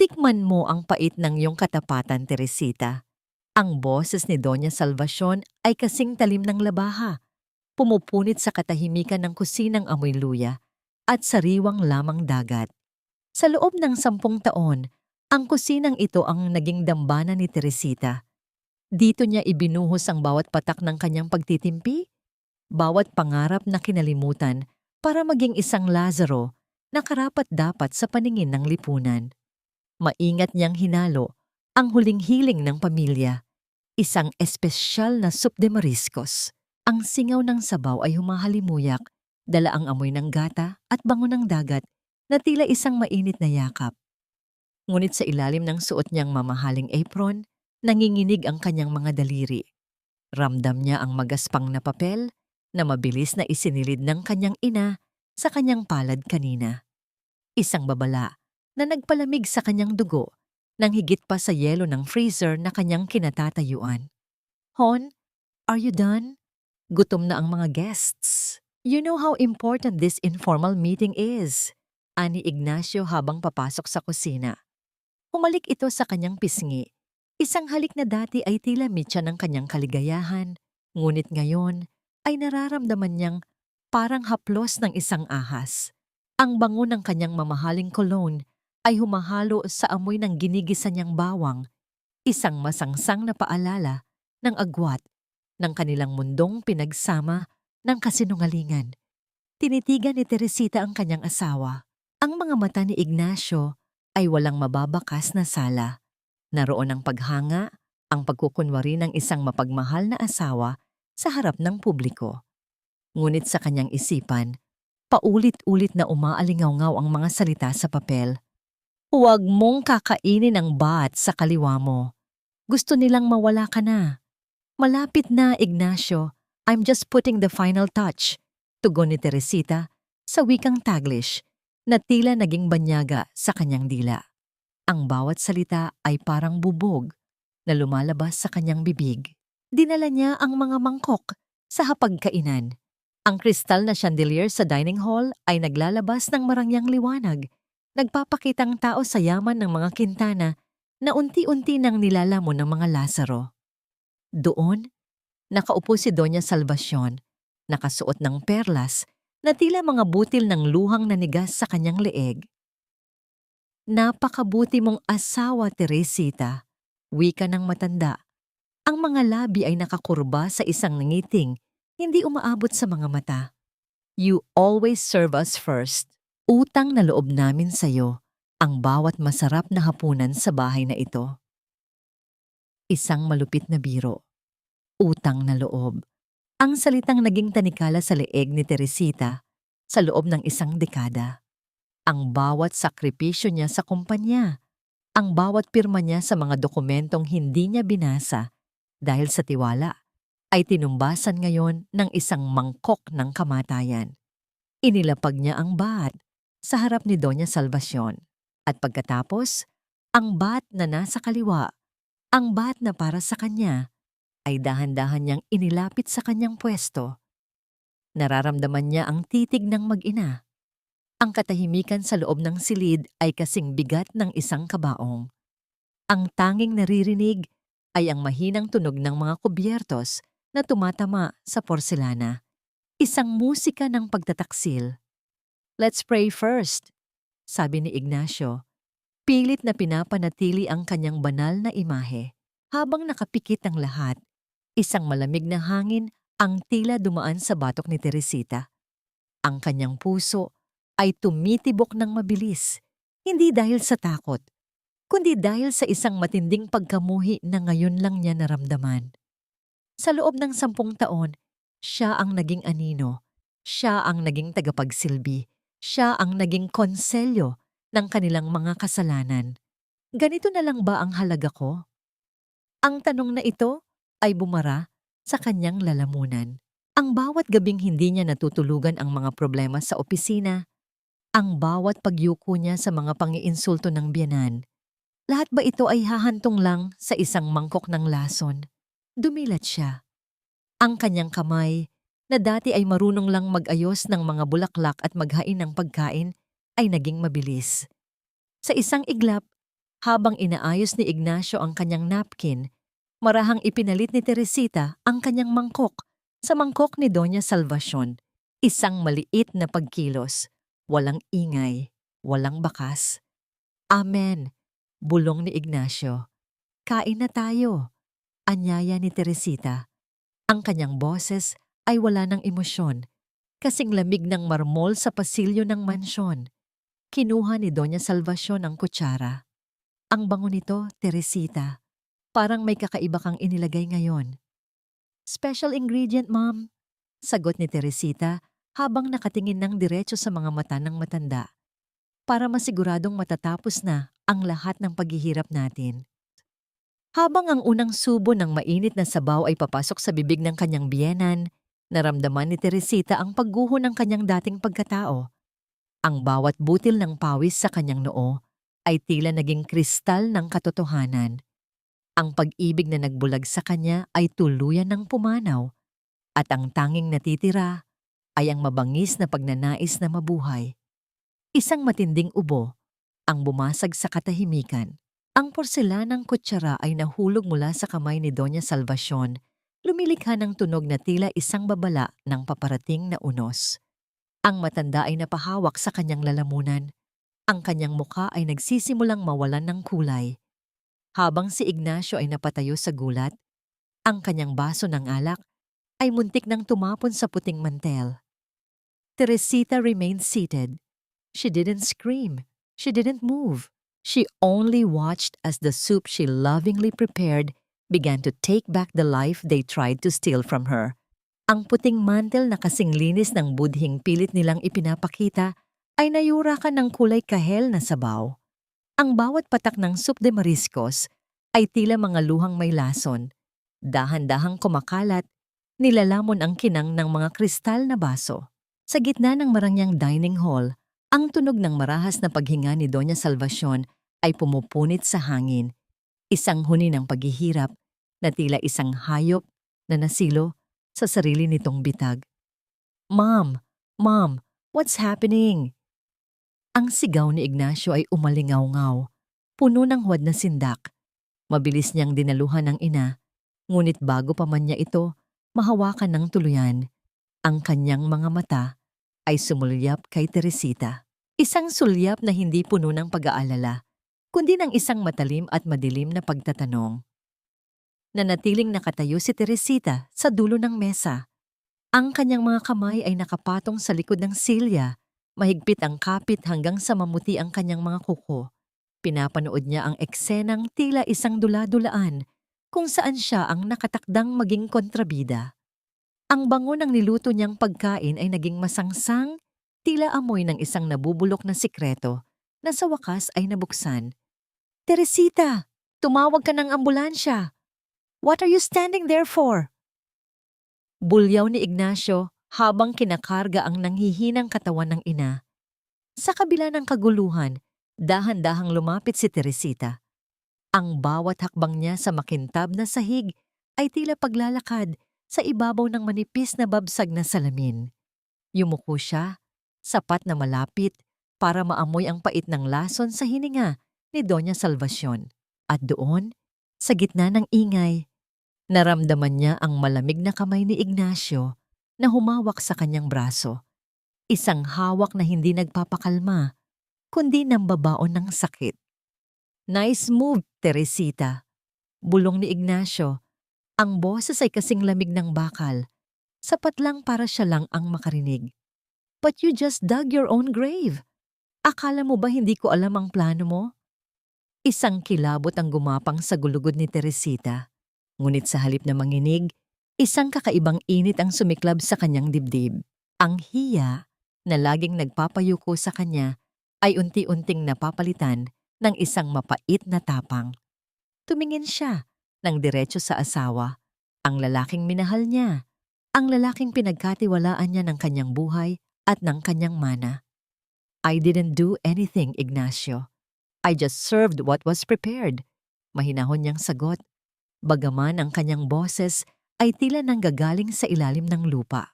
Tikman mo ang pait ng iyong katapatan, Teresita. Ang boses ni Doña Salvacion ay kasing talim ng labaha, pumupunit sa katahimikan ng kusinang amoy luya at sariwang lamang dagat. Sa loob ng 10 taon, ang kusinang ito ang naging dambana ni Teresita. Dito niya ibinuhos ang bawat patak ng kanyang pagtitimpi, bawat pangarap na kinalimutan para maging isang Lazaro na karapat-dapat sa paningin ng lipunan. Maingat niyang hinalo ang huling hiling ng pamilya, isang espesyal na soup de mariscos. Ang singaw ng sabaw ay humahalimuyak, dala ang amoy ng gata at bango ng dagat na tila isang mainit na yakap. Ngunit sa ilalim ng suot niyang mamahaling apron, nanginginig ang kanyang mga daliri. Ramdam niya ang magaspang na papel na mabilis na isinilid ng kanyang ina sa kanyang palad kanina. Isang babala na nagpalamig sa kanyang dugo nang higit pa sa yelo ng freezer na kanyang kinatatayuan. "Hon, are you done?" Gutom na ang mga guests. "You know how important this informal meeting is," ani Ignacio habang papasok sa kusina. Humalik ito sa kanyang pisngi. Isang halik na dati ay tila mitya ng kanyang kaligayahan, ngunit ngayon ay nararamdaman niyang parang haplos ng isang ahas. Ang bango ng kanyang mamahaling cologne ay humahalo sa amoy ng ginigisa niyang bawang, isang masangsang na paalala ng agwat ng kanilang mundong pinagsama ng kasinungalingan. Tinitigan ni Teresita ang kanyang asawa. Ang mga mata ni Ignacio ay walang mababakas na sala. Naroon ang paghanga, ang pagkukunwari ng isang mapagmahal na asawa sa harap ng publiko. Ngunit sa kanyang isipan, paulit-ulit na umaalingaw-ngaw ang mga salita sa papel. "Huwag mong kakainin ang bat sa kaliwa mo. Gusto nilang mawala ka na. Malapit na, Ignacio. I'm just putting the final touch," tugon ni Teresita sa wikang Taglish na tila naging banyaga sa kanyang dila. Ang bawat salita ay parang bubog na lumalabas sa kanyang bibig. Dinala niya ang mga mangkok sa hapagkainan. Ang kristal na chandelier sa dining hall ay naglalabas ng marangyang liwanag, nagpapakitang tao sa yaman ng mga kintana na unti-unti nang nilalamon ng mga Lazaro. Doon, nakaupo si Doña Salvacion, nakasuot ng perlas na tila mga butil ng luhang nanigas sa kanyang leeg. "Napakabuti mong asawa, Teresita," wika ng matanda. Ang mga labi ay nakakurba sa isang ngiting, hindi umaabot sa mga mata. "You always serve us first. Utang na loob namin sa'yo ang bawat masarap na hapunan sa bahay na ito." Isang malupit na biro. Utang na loob. Ang salitang naging tanikala sa leeg ni Teresita sa loob ng isang dekada. Ang bawat sakripisyo niya sa kumpanya, ang bawat pirma niya sa mga dokumentong hindi niya binasa dahil sa tiwala, ay tinumbasan ngayon ng isang mangkok ng kamatayan. Inilapag niya ang bat sa harap ni Doña Salvacion. At pagkatapos, ang bat na nasa kaliwa, ang bat na para sa kanya, ay dahan-dahan niyang inilapit sa kanyang pwesto. Nararamdaman niya ang titig ng mag-ina. Ang katahimikan sa loob ng silid ay kasing bigat ng isang kabaong. Ang tanging naririnig ay ang mahinang tunog ng mga kubyertos na tumatama sa porselana. Isang musika ng pagtataksil. "Let's pray first," sabi ni Ignacio. Pilit na pinapanatili ang kanyang banal na imahe. Habang nakapikit ang lahat, isang malamig na hangin ang tila dumaan sa batok ni Teresita. Ang kanyang puso ay tumitibok ng mabilis, hindi dahil sa takot, kundi dahil sa isang matinding pagkamuhi na ngayon lang niya naramdaman. Sa loob ng 10 taon, siya ang naging anino, siya ang naging tagapagsilbi, siya ang naging konselyo ng kanilang mga kasalanan. Ganito na lang ba ang halaga ko? Ang tanong na ito ay bumara sa kanyang lalamunan. Ang bawat gabing hindi niya natutulugan ang mga problema sa opisina, ang bawat pagyuko niya sa mga pangiinsulto ng biyenan, lahat ba ito ay hahantong lang sa isang mangkok ng lason? Dumilat siya. Ang kanyang kamay, na dati ay marunong lang mag-ayos ng mga bulaklak at maghain ng pagkain, ay naging mabilis. Sa isang iglap, Habang inaayos ni Ignacio ang kanyang napkin, marahang ipinalit ni Teresita ang kanyang mangkok sa mangkok ni Doña Salvacion. Isang maliit na pagkilos, walang ingay, walang bakas. Amen, bulong ni Ignacio. Kain na tayo, anyaya ni Teresita. Ang kanyang boses ay wala ng emosyon, kasing lamig ng marmol sa pasilyo ng mansyon. Kinuha ni Doña Salvacion ang kutsara. Ang bango nito, Teresita. Parang may kakaiba kang inilagay ngayon. Special ingredient, Ma'am, sagot ni Teresita habang nakatingin ng diretso sa mga mata ng matanda. Para masiguradong matatapos na ang lahat ng paghihirap natin. Habang ang unang subo ng mainit na sabaw ay papasok sa bibig ng kanyang biyenan, naramdaman ni Teresita ang pagguho ng kanyang dating pagkatao. Ang bawat butil ng pawis sa kanyang noo ay tila naging kristal ng katotohanan. Ang pag-ibig na nagbulag sa kanya ay tuluyan ng pumanaw at ang tanging natitira ay ang mabangis na pagnanais na mabuhay. Isang matinding ubo ang bumasag sa katahimikan. Ang porselanang kutsara ay nahulog mula sa kamay ni Doña Salvacion, lumilikha ng tunog na tila isang babala ng paparating na unos. Ang matanda ay napahawak sa kanyang lalamunan. Ang kanyang mukha ay nagsisimulang mawalan ng kulay. Habang si Ignacio ay napatayo sa gulat, ang kanyang baso ng alak ay muntik nang tumapon sa puting mantel. Teresita remained seated. She didn't scream. She didn't move. She only watched as the soup she lovingly prepared began to take back the life they tried to steal from her. Ang puting mantel na kasing linis ng budhing pilit nilang ipinapakita ay nayurakan ng kulay kahel na sabaw. Ang bawat patak ng soup de mariscos ay tila mga luhang may lason. Dahan-dahang kumakalat, nilalamon ang kinang ng mga kristal na baso. Sa gitna ng marangyang dining hall, ang tunog ng marahas na paghinga ni Doña Salvacion ay pumupunit sa hangin. Isang huni ng paghihirap na tila isang hayop na nasilo sa sarili nitong bitag. Ma'am, Ma'am, what's happening? Ang sigaw ni Ignacio ay umalingaw-ngaw, puno ng huwad na sindak. Mabilis niyang dinaluhan ng ina, ngunit bago pa man niya ito mahawakan ng tuluyan, ang kanyang mga mata ay sumulyap kay Teresita. Isang sulyap na hindi puno ng pag-aalala, kundi ng isang matalim at madilim na pagtatanong. Nanatiling nakatayo si Teresita sa dulo ng mesa. Ang kanyang mga kamay ay nakapatong sa likod ng silya. Mahigpit ang kapit hanggang sa mamuti ang kanyang mga kuko. Pinapanood niya ang eksenang tila isang dula-dulaan kung saan siya ang nakatakdang maging kontrabida. Ang bango ng niluto niyang pagkain ay naging masangsang, tila amoy ng isang nabubulok na sikreto na sa wakas ay nabuksan. Teresita, tumawag ka ng ambulansya. What are you standing there for? Bulyaw ni Ignacio habang kinakarga ang nanghihinang katawan ng ina. Sa kabila ng kaguluhan, dahan-dahang lumapit si Teresita. Ang bawat hakbang niya sa makintab na sahig ay tila paglalakad sa ibabaw ng manipis na babsag na salamin. Yumuko siya, sapat na malapit para maamoy ang pait ng lason sa hininga ni Doña Salvacion. At doon, sa gitna ng ingay, naramdaman niya ang malamig na kamay ni Ignacio na humawak sa kanyang braso. Isang hawak na hindi nagpapakalma, kundi nambabaon ng sakit. Nice move, Teresita. Bulong ni Ignacio. Ang boses ay kasing lamig ng bakal. Sapat lang para siya lang ang makarinig. But you just dug your own grave. Akala mo ba hindi ko alam ang plano mo? Isang kilabot ang gumapang sa gulugod ni Teresita. Ngunit sa halip na manginig, isang kakaibang init ang sumiklab sa kanyang dibdib. Ang hiya na laging nagpapayuko sa kanya ay unti-unting napapalitan ng isang mapait na tapang. Tumingin siya ng diretso sa asawa, ang lalaking minahal niya, ang lalaking pinagkatiwalaan niya ng kanyang buhay at ng kanyang mana. I didn't do anything, Ignacio. I just served what was prepared. Mahinahon niyang sagot, bagaman ang kanyang boses ay tila nanggagaling sa ilalim ng lupa.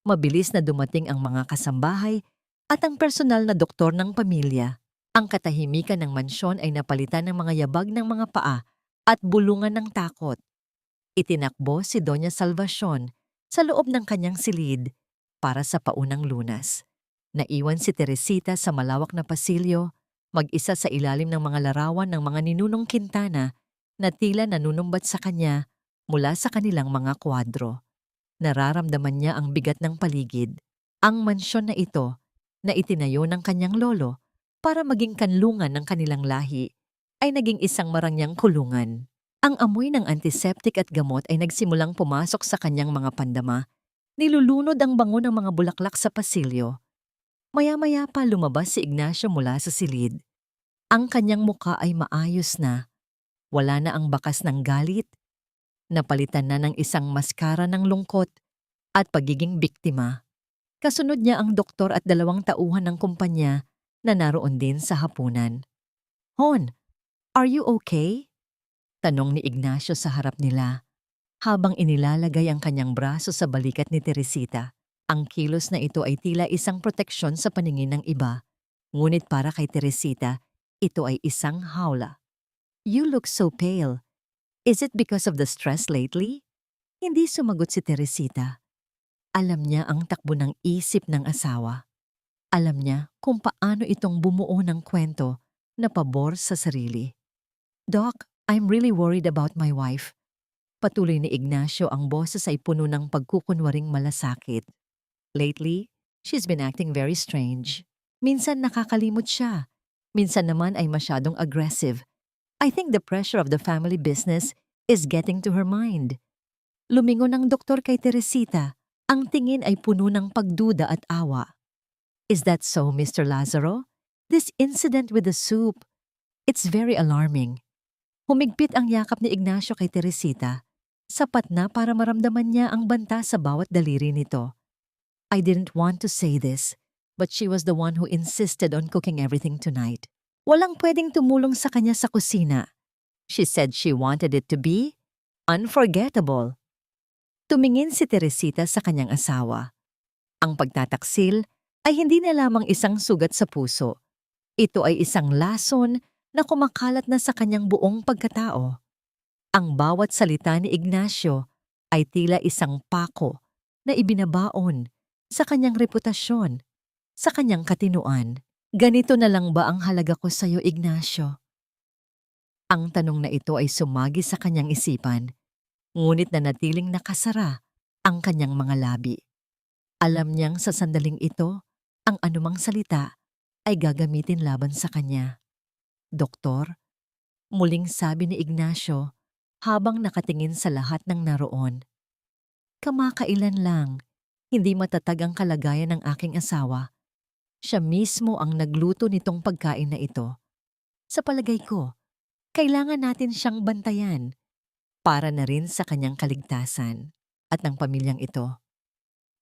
Mabilis na dumating ang mga kasambahay at ang personal na doktor ng pamilya. Ang katahimikan ng mansyon ay napalitan ng mga yabag ng mga paa at bulungan ng takot. Itinakbo si Doña Salvacion sa loob ng kanyang silid para sa paunang lunas. Naiwan si Teresita sa malawak na pasilyo, mag-isa sa ilalim ng mga larawan ng mga ninunong Quintana na tila nanunumbat sa kanya mula sa kanilang mga kwadro. Nararamdaman niya ang bigat ng paligid. Ang mansyon na ito, na itinayo ng kanyang lolo para maging kanlungan ng kanilang lahi, ay naging isang marangyang kulungan. Ang amoy ng antiseptic at gamot ay nagsimulang pumasok sa kanyang mga pandama. Nilulunod ang bango ng mga bulaklak sa pasilyo. Maya-maya pa lumabas si Ignacio mula sa silid. Ang kanyang muka ay maayos na. Wala na ang bakas ng galit. Napalitan na ng isang maskara ng lungkot at pagiging biktima. Kasunod niya ang doktor at 2 tauhan ng kumpanya na naroon din sa hapunan. "Hon, are you okay?" Tanong ni Ignacio sa harap nila, habang inilalagay ang kanyang braso sa balikat ni Teresita. Ang kilos na ito ay tila isang proteksyon sa paningin ng iba, ngunit para kay Teresita, ito ay isang hawla. "You look so pale. Is it because of the stress lately?" Hindi sumagot si Teresita. Alam niya ang takbo ng isip ng asawa. Alam niya kung paano itong bumuo ng kwento na pabor sa sarili. "Doc, I'm really worried about my wife." Patuloy ni Ignacio, ang boses ay puno ng pagkukunwaring malasakit. "Lately, she's been acting very strange. Minsan nakakalimot siya. Minsan naman ay masyadong aggressive. I think the pressure of the family business is getting to her mind." Lumingon ang doktor kay Teresita. Ang tingin ay puno ng pagduda at awa. "Is that so, Mr. Lazaro? This incident with the soup, it's very alarming." Humigpit ang yakap ni Ignacio kay Teresita. Sapat na para maramdaman niya ang banta sa bawat daliri nito. "I didn't want to say this, but she was the one who insisted on cooking everything tonight. Walang pwedeng tumulong sa kanya sa kusina. She said she wanted it to be unforgettable." Tumingin si Teresita sa kanyang asawa. Ang pagtataksil ay hindi na lamang isang sugat sa puso. Ito ay isang lason na kumakalat na sa kanyang buong pagkatao. Ang bawat salita ni Ignacio ay tila isang pako na ibinabaon sa kanyang reputasyon, sa kanyang katinuan. "Ganito na lang ba ang halaga ko sa iyo, Ignacio?" Ang tanong na ito ay sumagi sa kanyang isipan, ngunit nanatiling nakasara ang kanyang mga labi. Alam niyang sa sandaling ito, ang anumang salita ay gagamitin laban sa kanya. "Doktor," muling sabi ni Ignacio habang nakatingin sa lahat ng naroon. "Kamakailan lang, hindi matatag ang kalagayan ng aking asawa. Siya mismo ang nagluto nitong pagkain na ito. Sa palagay ko, kailangan natin siyang bantayan para na rin sa kanyang kaligtasan at ng pamilyang ito."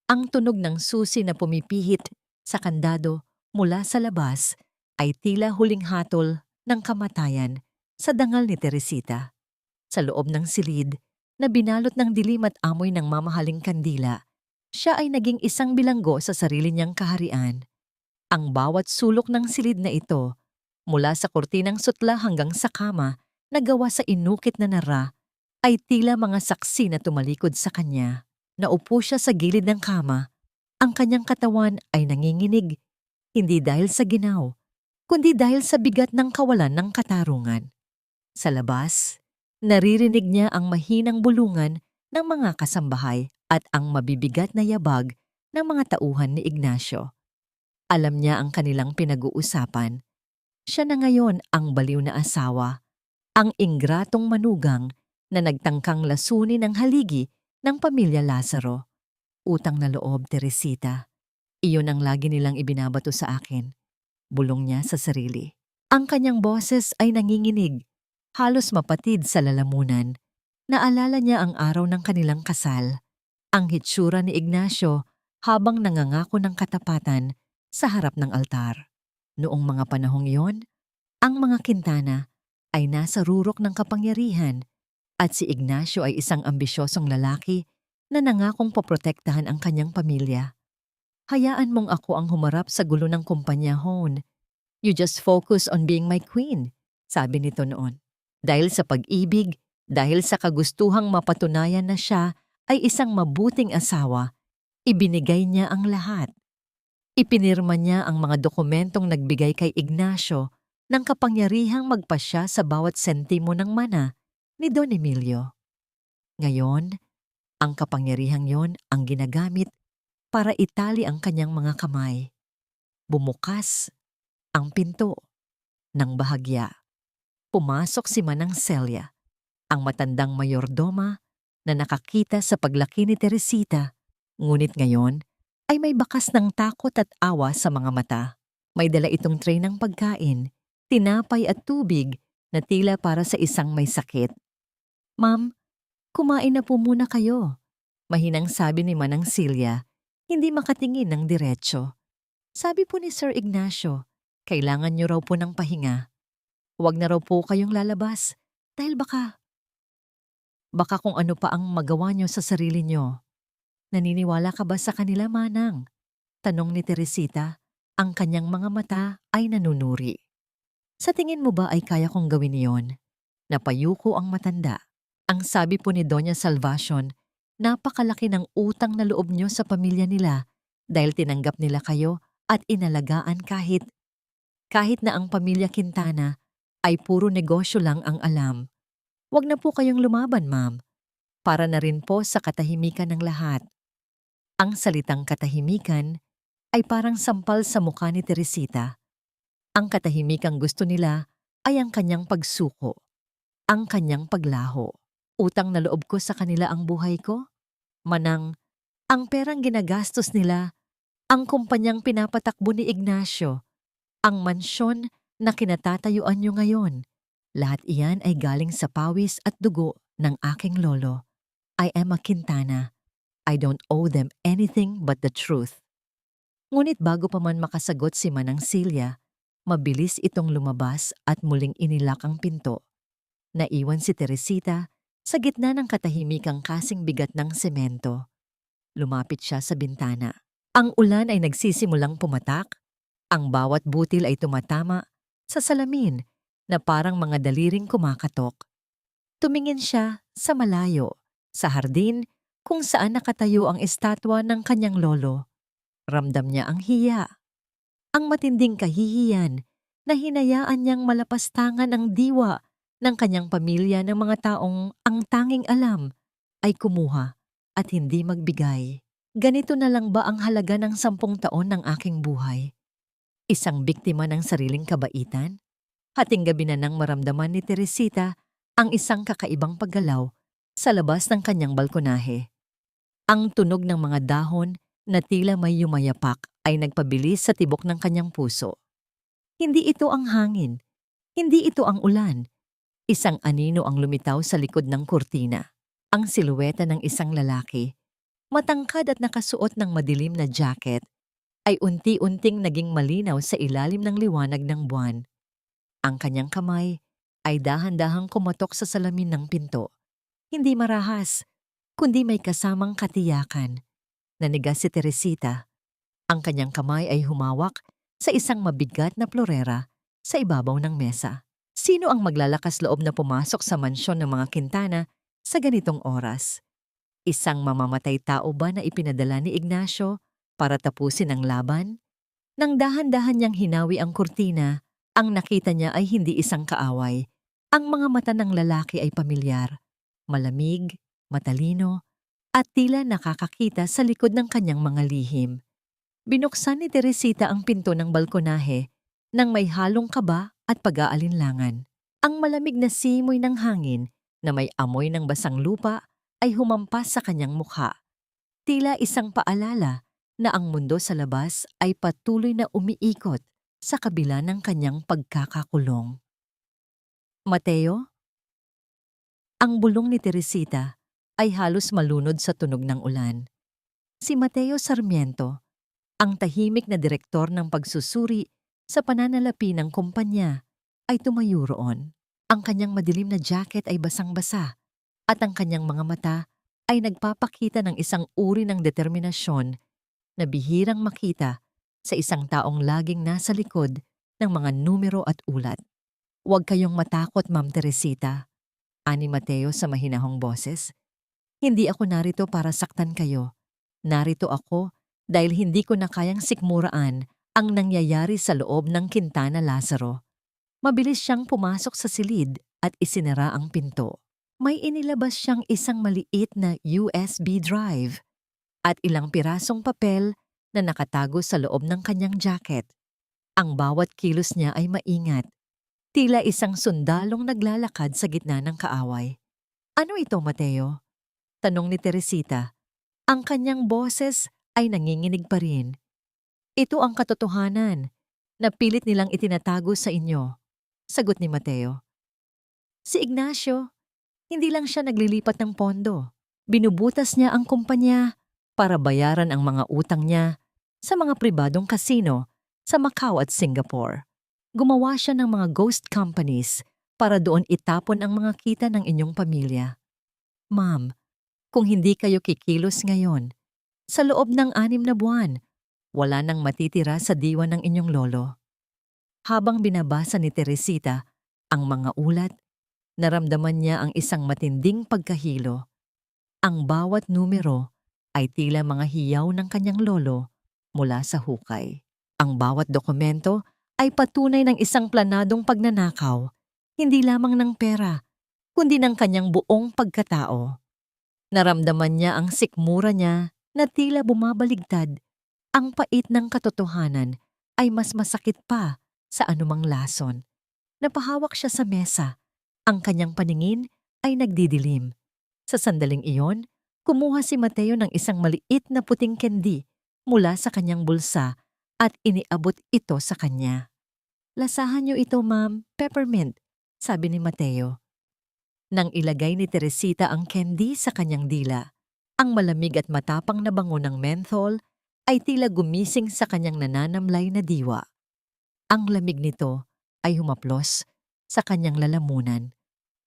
Ang tunog ng susi na pumipihit sa kandado mula sa labas ay tila huling hatol ng kamatayan sa dangal ni Teresita. Sa loob ng silid na binalot ng dilim at amoy ng mamahaling kandila, siya ay naging isang bilanggo sa sarili niyang kaharian. Ang bawat sulok ng silid na ito, mula sa kurtinang sutla hanggang sa kama na gawa sa inukit na nara, ay tila mga saksi na tumalikod sa kanya. Naupo siya sa gilid ng kama. Ang kanyang katawan ay nanginginig, hindi dahil sa ginaw, kundi dahil sa bigat ng kawalan ng katarungan. Sa labas, naririnig niya ang mahinang bulungan ng mga kasambahay at ang mabibigat na yabag ng mga tauhan ni Ignacio. Alam niya ang kanilang pinag-uusapan. Siya na ngayon ang baliw na asawa, ang ingratong manugang na nagtangkang lasunin ang haligi ng pamilya Lazaro. "Utang na loob, Teresita. Iyon ang lagi nilang ibinabato sa akin." Bulong niya sa sarili. Ang kanyang boses ay nanginginig, halos mapatid sa lalamunan. Naalala niya ang araw ng kanilang kasal, ang hitsura ni Ignacio habang nangangako ng katapatan sa harap ng altar. Noong mga panahong iyon, ang mga Quintana ay nasa rurok ng kapangyarihan at si Ignacio ay isang ambisyosong lalaki na nangakong poprotektahan ang kanyang pamilya. "Hayaan mong ako ang humarap sa gulo ng kumpanya, Hon. You just focus on being my queen, sabi nito noon. Dahil sa pag-ibig, dahil sa kagustuhang mapatunayan na siya ay isang mabuting asawa, ibinigay niya ang lahat. Ipinirma niya ang mga dokumentong nagbigay kay Ignacio ng kapangyarihang magpasya sa bawat sentimo ng mana ni Don Emilio. Ngayon, ang kapangyarihang yon ang ginagamit para itali ang kanyang mga kamay. Bumukas ang pinto ng bahagya. Pumasok si Manang Celia, ang matandang mayordoma na nakakita sa paglaki ni Teresita, ngunit ngayon ay may bakas ng takot at awa sa mga mata. May dala itong tray ng pagkain, tinapay at tubig na tila para sa isang may sakit. "Ma'am, kumain na po muna kayo," mahinang sabi ni Manang Celia, hindi makatingin ng diretso. "Sabi po ni Sir Ignacio, kailangan niyo raw po ng pahinga. Huwag na raw po kayong lalabas dahil baka kung ano pa ang magawa niyo sa sarili niyo." "Naniniwala ka ba sa kanila, Manang?" tanong ni Teresita. Ang kanyang mga mata ay nanunuri. "Sa tingin mo ba ay kaya kong gawin iyon?" Napayuko ang matanda. "Ang sabi po ni Doña Salvacion, napakalaki ng utang na loob niyo sa pamilya nila dahil tinanggap nila kayo at inalagaan kahit na ang pamilya Quintana ay puro negosyo lang ang alam. Huwag na po kayong lumaban, ma'am. Para na rin po sa katahimikan ng lahat." Ang salitang katahimikan ay parang sampal sa mukha ni Teresita. Ang katahimikang gusto nila ay ang kanyang pagsuko, ang kanyang paglaho. "Utang na loob ko sa kanila ang buhay ko? Manang, ang perang ginagastos nila, ang kumpanyang pinapatakbo ni Ignacio, ang mansyon na kinatatayuan niyo ngayon, lahat iyan ay galing sa pawis at dugo ng aking lolo. I am a Quintana. I don't owe them anything but the truth." Ngunit bago pa man makasagot si Manang Celia, mabilis itong lumabas at muling inilak ang pinto. Naiwan si Teresita sa gitna ng katahimikang kasing bigat ng semento. Lumapit siya sa bintana. Ang ulan ay nagsisimulang pumatak. Ang bawat butil ay tumatama sa salamin na parang mga daliring kumakatok. Tumingin siya sa malayo, sa hardin kung saan nakatayo ang estatwa ng kanyang lolo. Ramdam niya ang hiya, ang matinding kahihiyan na hinayaan niyang malapastangan ang diwa ng kanyang pamilya ng mga taong ang tanging alam ay kumuha at hindi magbigay. "Ganito na lang ba ang halaga ng 10 taon ng aking buhay? Isang biktima ng sariling kabaitan?" Hating gabi na nang maramdaman ni Teresita ang isang kakaibang paggalaw sa labas ng kanyang balkonahe. Ang tunog ng mga dahon na tila may yumayapak ay nagpabilis sa tibok ng kanyang puso. Hindi ito ang hangin, hindi ito ang ulan. Isang anino ang lumitaw sa likod ng kurtina. Ang siluweta ng isang lalaki, matangkad at nakasuot ng madilim na jacket, ay unti-unting naging malinaw sa ilalim ng liwanag ng buwan. Ang kanyang kamay ay dahan-dahang kumatok sa salamin ng pinto. Hindi marahas, kundi may kasamang katiyakan. Nanigas si Teresita. Ang kanyang kamay ay humawak sa isang mabigat na plorera sa ibabaw ng mesa. Sino ang maglalakas loob na pumasok sa mansyon ng mga Quintana sa ganitong oras? Isang mamamatay tao ba na ipinadala ni Ignacio para tapusin ang laban? Nang dahan-dahan niyang hinawi ang kurtina, ang nakita niya ay hindi isang kaaway. Ang mga mata ng lalaki ay pamilyar, malamig, matalino, at tila nakakakita sa likod ng kanyang mga lihim. Binuksan ni Teresita ang pinto ng balkonahe nang may halong kaba at pag-aalinlangan. Ang malamig na simoy ng hangin na may amoy ng basang lupa ay humampas sa kanyang mukha. Tila isang paalala na ang mundo sa labas ay patuloy na umiikot sa kabila ng kanyang pagkakakulong. "Mateo?" Ang bulong ni Teresita ay halos malunod sa tunog ng ulan. Si Mateo Sarmiento, ang tahimik na direktor ng pagsusuri sa pananalapi ng kumpanya, ay tumayo roon. Ang kanyang madilim na jacket ay basang-basa at ang kanyang mga mata ay nagpapakita ng isang uri ng determinasyon na bihirang makita sa isang taong laging nasa likod ng mga numero at ulat. "Huwag kayong matakot, Ma'am Teresita," ani Mateo sa mahinahong boses. "Hindi ako narito para saktan kayo. Narito ako dahil hindi ko na kayang sikmuraan ang nangyayari sa loob ng Quintana Lazaro." Mabilis siyang pumasok sa silid at isinara ang pinto. May inilabas siyang isang maliit na USB drive at ilang pirasong papel na nakatago sa loob ng kanyang jacket. Ang bawat kilos niya ay maingat, tila isang sundalong naglalakad sa gitna ng kaaway. "Ano ito, Mateo?" tanong ni Teresita. Ang kanyang boses ay nanginginig pa rin. "Ito ang katotohanan na pilit nilang itinatago sa inyo," sagot ni Mateo. Si Ignacio, hindi lang siya naglilipat ng pondo. Binubutas niya ang kumpanya para bayaran ang mga utang niya sa mga pribadong kasino sa Macau at Singapore. Gumawa siya ng mga ghost companies para doon itapon ang mga kita ng inyong pamilya. "Ma'am, kung hindi kayo kikilos ngayon, sa loob ng 6 na buwan, wala nang matitira sa diwa ng inyong lolo." Habang binabasa ni Teresita ang mga ulat, naramdaman niya ang isang matinding pagkahilo. Ang bawat numero ay tila mga hiyaw ng kanyang lolo mula sa hukay. Ang bawat dokumento ay patunay ng isang planadong pagnanakaw, hindi lamang ng pera, kundi ng kanyang buong pagkatao. Naramdaman niya ang sikmura niya na tila bumabaligtad. Ang pait ng katotohanan ay mas masakit pa sa anumang lason. Napahawak siya sa mesa. Ang kanyang paningin ay nagdidilim. Sa sandaling iyon, kumuha si Mateo ng isang maliit na puting candy mula sa kanyang bulsa at iniabot ito sa kanya. "Lasahan niyo ito, Ma'am, peppermint," sabi ni Mateo. Nang ilagay ni Teresita ang candy sa kanyang dila, ang malamig at matapang na bango ng menthol ay tila gumising sa kanyang nananamlay na diwa. Ang lamig nito ay humaplos sa kanyang lalamunan,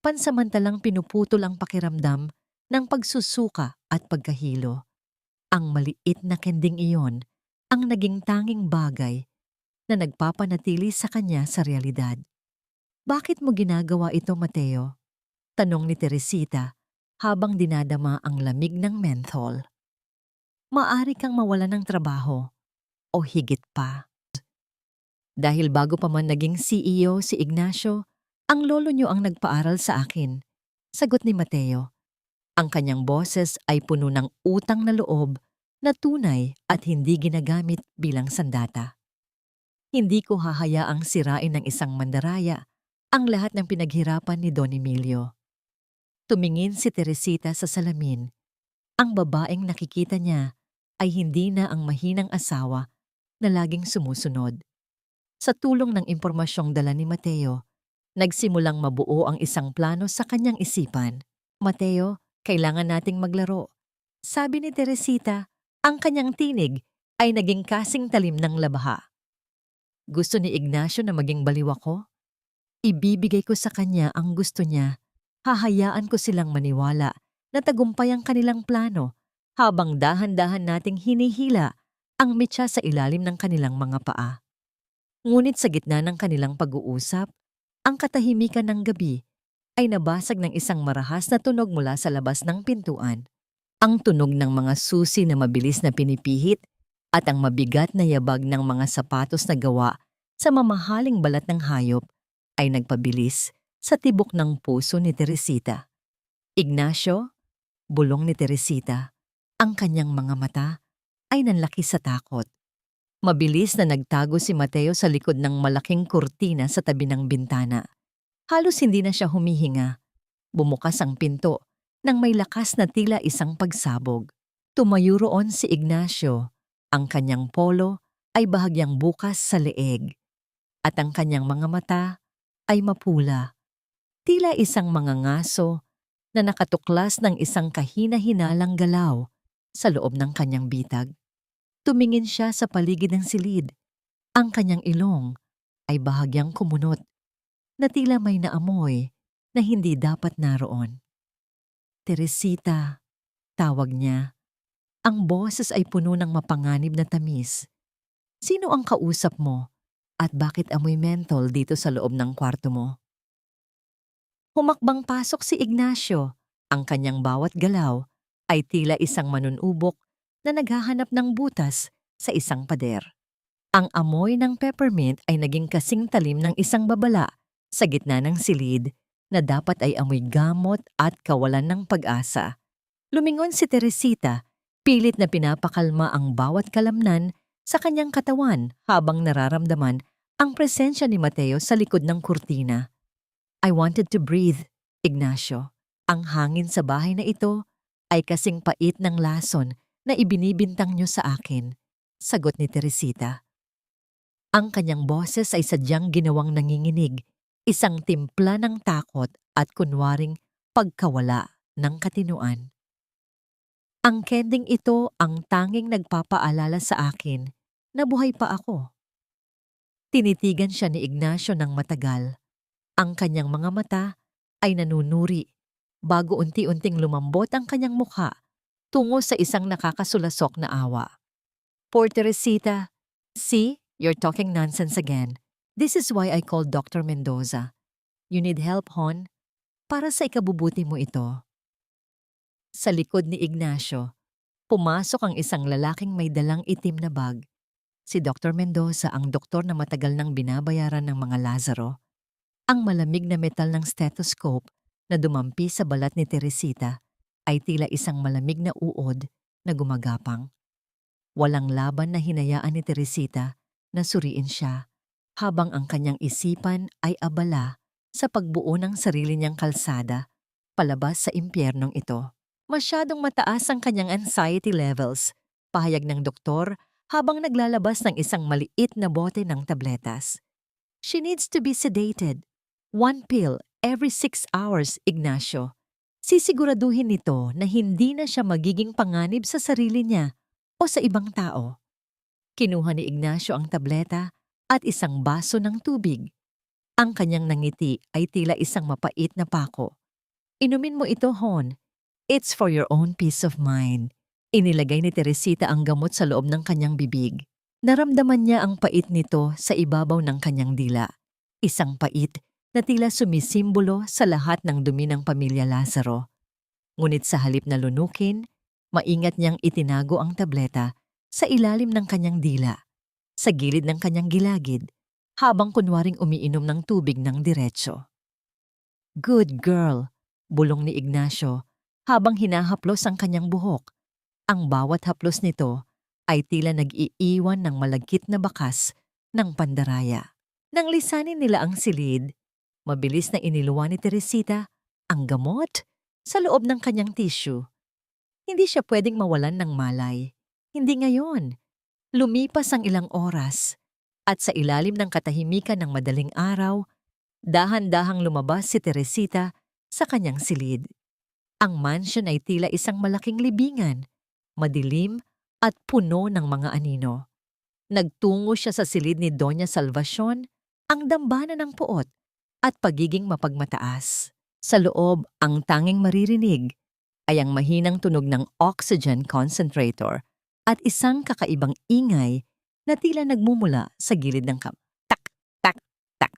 pansamantalang pinuputol ang pakiramdam ng pagsusuka at pagkahilo. Ang maliit na kending iyon ang naging tanging bagay na nagpapanatili sa kanya sa realidad. "Bakit mo ginagawa ito, Mateo?" tanong ni Teresita habang dinadama ang lamig ng menthol. "Maaari kang mawalan ng trabaho o higit pa. Dahil bago pa man naging CEO si Ignacio, ang lolo niyo ang nagpaaral sa akin," sagot ni Mateo. Ang kanyang boses ay puno ng utang na loob na tunay at hindi ginagamit bilang sandata. "Hindi ko hahayaang sirain ng isang mandaraya ang lahat ng pinaghirapan ni Don Emilio." Tumingin si Teresita sa salamin. Ang babaeng nakikita niya ay hindi na ang mahinang asawa na laging sumusunod. Sa tulong ng impormasyong dala ni Mateo, nagsimulang mabuo ang isang plano sa kanyang isipan. "Mateo, kailangan nating maglaro," sabi ni Teresita. Ang kanyang tinig ay naging kasing talim ng labaha. "Gusto ni Ignacio na maging baliw ako? Ibibigay ko sa kanya ang gusto niya. Hahayaan ko silang maniwala na tagumpay ang kanilang plano habang dahan-dahan nating hinihila ang mitsa sa ilalim ng kanilang mga paa." Ngunit sa gitna ng kanilang pag-uusap, ang katahimikan ng gabi ay nabasag ng isang marahas na tunog mula sa labas ng pintuan. Ang tunog ng mga susi na mabilis na pinipihit at ang mabigat na yabag ng mga sapatos na gawa sa mamahaling balat ng hayop ay nagpabilis sa tibok ng puso ni Teresita. "Ignacio?" bulong ni Teresita. Ang kanyang mga mata ay nanlaki sa takot. Mabilis na nagtago si Mateo sa likod ng malaking kurtina sa tabi ng bintana. Halos hindi na siya humihinga. Bumukas ang pinto nang may lakas na tila isang pagsabog. Tumayo roon si Ignacio. Ang kanyang polo ay bahagyang bukas sa leeg at ang kanyang mga mata ay mapula. Tila isang mga ngaso na nakatuklas ng isang kahina-hinalang galaw sa loob ng kanyang bitag. Tumingin siya sa paligid ng silid. Ang kanyang ilong ay bahagyang kumunot na tila may naamoy na hindi dapat naroon. "Teresita," tawag niya. Ang boses ay puno ng mapanganib na tamis. "Sino ang kausap mo?" At bakit amoy mentol dito sa loob ng kwarto mo? Humakbang pasok si Ignacio. Ang kanyang bawat galaw ay tila isang manunubok na naghahanap ng butas sa isang pader. Ang amoy ng peppermint ay naging kasing talim ng isang babala sa gitna ng silid na dapat ay amoy gamot at kawalan ng pag-asa. Lumingon si Teresita, pilit na pinapakalma ang bawat kalamnan sa kanyang katawan habang nararamdaman ang presensya ni Mateo sa likod ng kurtina. I wanted to breathe, Ignacio. Ang hangin sa bahay na ito ay kasing pait ng lason na ibinibintang niyo sa akin, sagot ni Teresita. Ang kanyang boses ay sadyang ginawang nanginginig, isang timpla ng takot at kunwaring pagkawala ng katinuan. Ang kending ito ang tanging nagpapaalala sa akin na buhay pa ako. Tinitigan siya ni Ignacio ng matagal. Ang kanyang mga mata ay nanunuri bago unti-unting lumambot ang kanyang mukha tungo sa isang nakakasulasok na awa. Poor Teresita, see, you're talking nonsense again. This is why I called Dr. Mendoza. You need help, Hon? Para sa ikabubuti mo ito. Sa likod ni Ignacio, pumasok ang isang lalaking may dalang itim na bag. Si Dr. Mendoza ang doktor na matagal nang binabayaran ng mga Lazaro. Ang malamig na metal ng stethoscope na dumampi sa balat ni Teresita ay tila isang malamig na uod na gumagapang. Walang laban na hinayaan ni Teresita na suriin siya habang ang kanyang isipan ay abala sa pagbuo ng sarili niyang kalsada palabas sa impyernong ito. Masyadong mataas ang kanyang anxiety levels, pahayag ng doktor habang naglalabas ng isang maliit na bote ng tabletas. She needs to be sedated. 1 pill every 6 hours, Ignacio. Sisiguraduhin nito na hindi na siya magiging panganib sa sarili niya o sa ibang tao. Kinuha ni Ignacio ang tableta at isang baso ng tubig. Ang kanyang nangiti ay tila isang mapait na pako. Inumin mo ito, Hon. It's for your own peace of mind. Inilagay ni Teresita ang gamot sa loob ng kanyang bibig. Naramdaman niya ang pait nito sa ibabaw ng kanyang dila. Isang pait na tila sumisimbolo sa lahat ng dumi ng pamilya Lazaro. Ngunit sa halip na lunukin, maingat niyang itinago ang tableta sa ilalim ng kanyang dila, sa gilid ng kanyang gilagid, habang kunwaring umiinom ng tubig ng diretso. Good girl, bulong ni Ignacio habang hinahaplos ang kanyang buhok. Ang bawat haplos nito ay tila nag-iiwan ng malagkit na bakas ng pandaraya. Nang lisanin nila ang silid, mabilis na iniluwa ni Teresita ang gamot sa loob ng kanyang tissue. Hindi siya pwedeng mawalan ng malay. Hindi ngayon. Lumipas ang ilang oras at sa ilalim ng katahimikan ng madaling araw, dahan-dahang lumabas si Teresita sa kanyang silid. Ang mansion ay tila isang malaking libingan, madilim at puno ng mga anino. Nagtungo siya sa silid ni Doña Salvacion, ang dambana ng puot at pagiging mapagmataas. Sa loob, ang tanging maririnig ay ang mahinang tunog ng oxygen concentrator at isang kakaibang ingay na tila nagmumula sa gilid ng tak, tak, tak.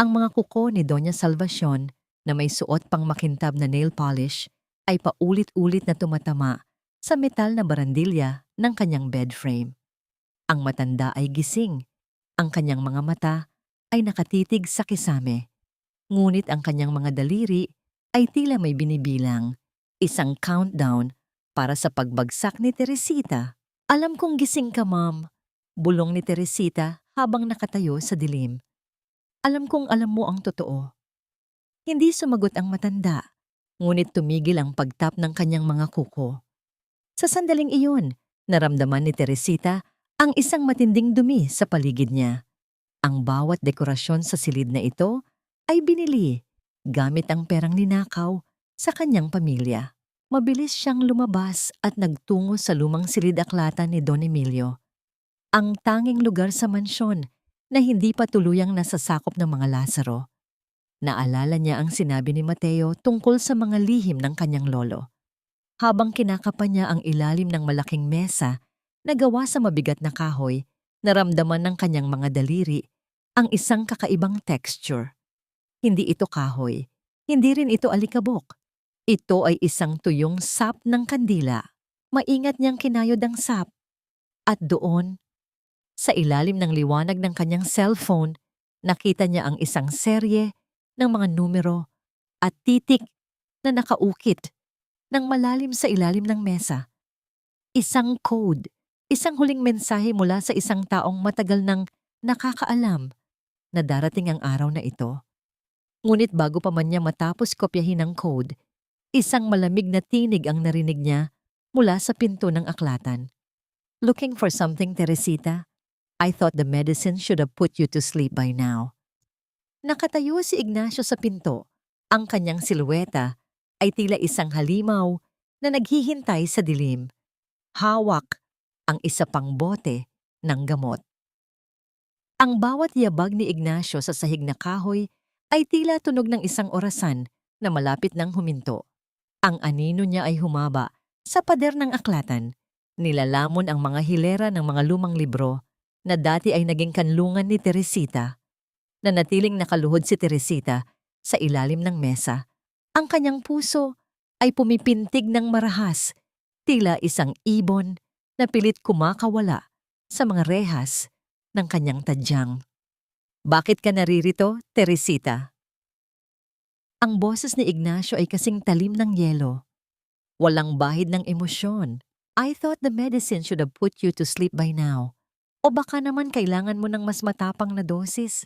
Ang mga kuko ni Doña Salvacion na may suot pang makintab na nail polish ay paulit-ulit na tumatama sa metal na barandilya ng kanyang bed frame. Ang matanda ay gising. Ang kanyang mga mata ay nakatitig sa kisame. Ngunit ang kanyang mga daliri ay tila may binibilang. Isang countdown para sa pagbagsak ni Teresita. Alam kong gising ka, Ma'am, bulong ni Teresita habang nakatayo sa dilim. Alam kong alam mo ang totoo. Hindi sumagot ang matanda, ngunit tumigil ang pagtap ng kanyang mga kuko. Sa sandaling iyon, naramdaman ni Teresita ang isang matinding dumi sa paligid niya. Ang bawat dekorasyon sa silid na ito ay binili gamit ang perang ninakaw sa kanyang pamilya. Mabilis siyang lumabas at nagtungo sa lumang silid-aklatan ni Don Emilio. Ang tanging lugar sa mansyon na hindi pa tuluyang nasasakop ng mga Lazaro. Naalala niya ang sinabi ni Mateo tungkol sa mga lihim ng kanyang lolo. Habang kinakapa niya ang ilalim ng malaking mesa na gawa sa mabigat na kahoy Naramdaman ng kanyang mga daliri ang isang kakaibang texture. Hindi ito kahoy, hindi rin ito alikabok. Ito ay isang tuyong sap ng kandila. Maingat niyang kinayod ang sap. At doon, sa ilalim ng liwanag ng kanyang cellphone, nakita niya ang isang serye ng mga numero at titik na nakaukit ng malalim sa ilalim ng mesa. Isang code, isang huling mensahe mula sa isang taong matagal nang nakakaalam na darating ang araw na ito. Ngunit bago pa man niya matapos kopyahin ang code, isang malamig na tinig ang narinig niya mula sa pinto ng aklatan. "Looking for something, Teresita? I thought the medicine should have put you to sleep by now." Nakatayo si Ignacio sa pinto. Ang kanyang silhueta ay tila isang halimaw na naghihintay sa dilim. Hawak ang isa pang bote ng gamot. Ang bawat yabag ni Ignacio sa sahig na kahoy ay tila tunog ng isang orasan na malapit nang huminto. Ang anino niya ay humaba sa pader ng aklatan. Nilalamon ang mga hilera ng mga lumang libro na dati ay naging kanlungan ni Teresita. Nanatiling nakaluhod si Teresita sa ilalim ng mesa. Ang kanyang puso ay pumipintig ng marahas, tila isang ibon na pilit kumakawala sa mga rehas ng kanyang tadyang. "Bakit ka naririto, Teresita?" Ang boses ni Ignacio ay kasing talim ng yelo. Walang bahid ng emosyon. "I thought the medicine should have put you to sleep by now." O baka naman kailangan mo ng mas matapang na dosis?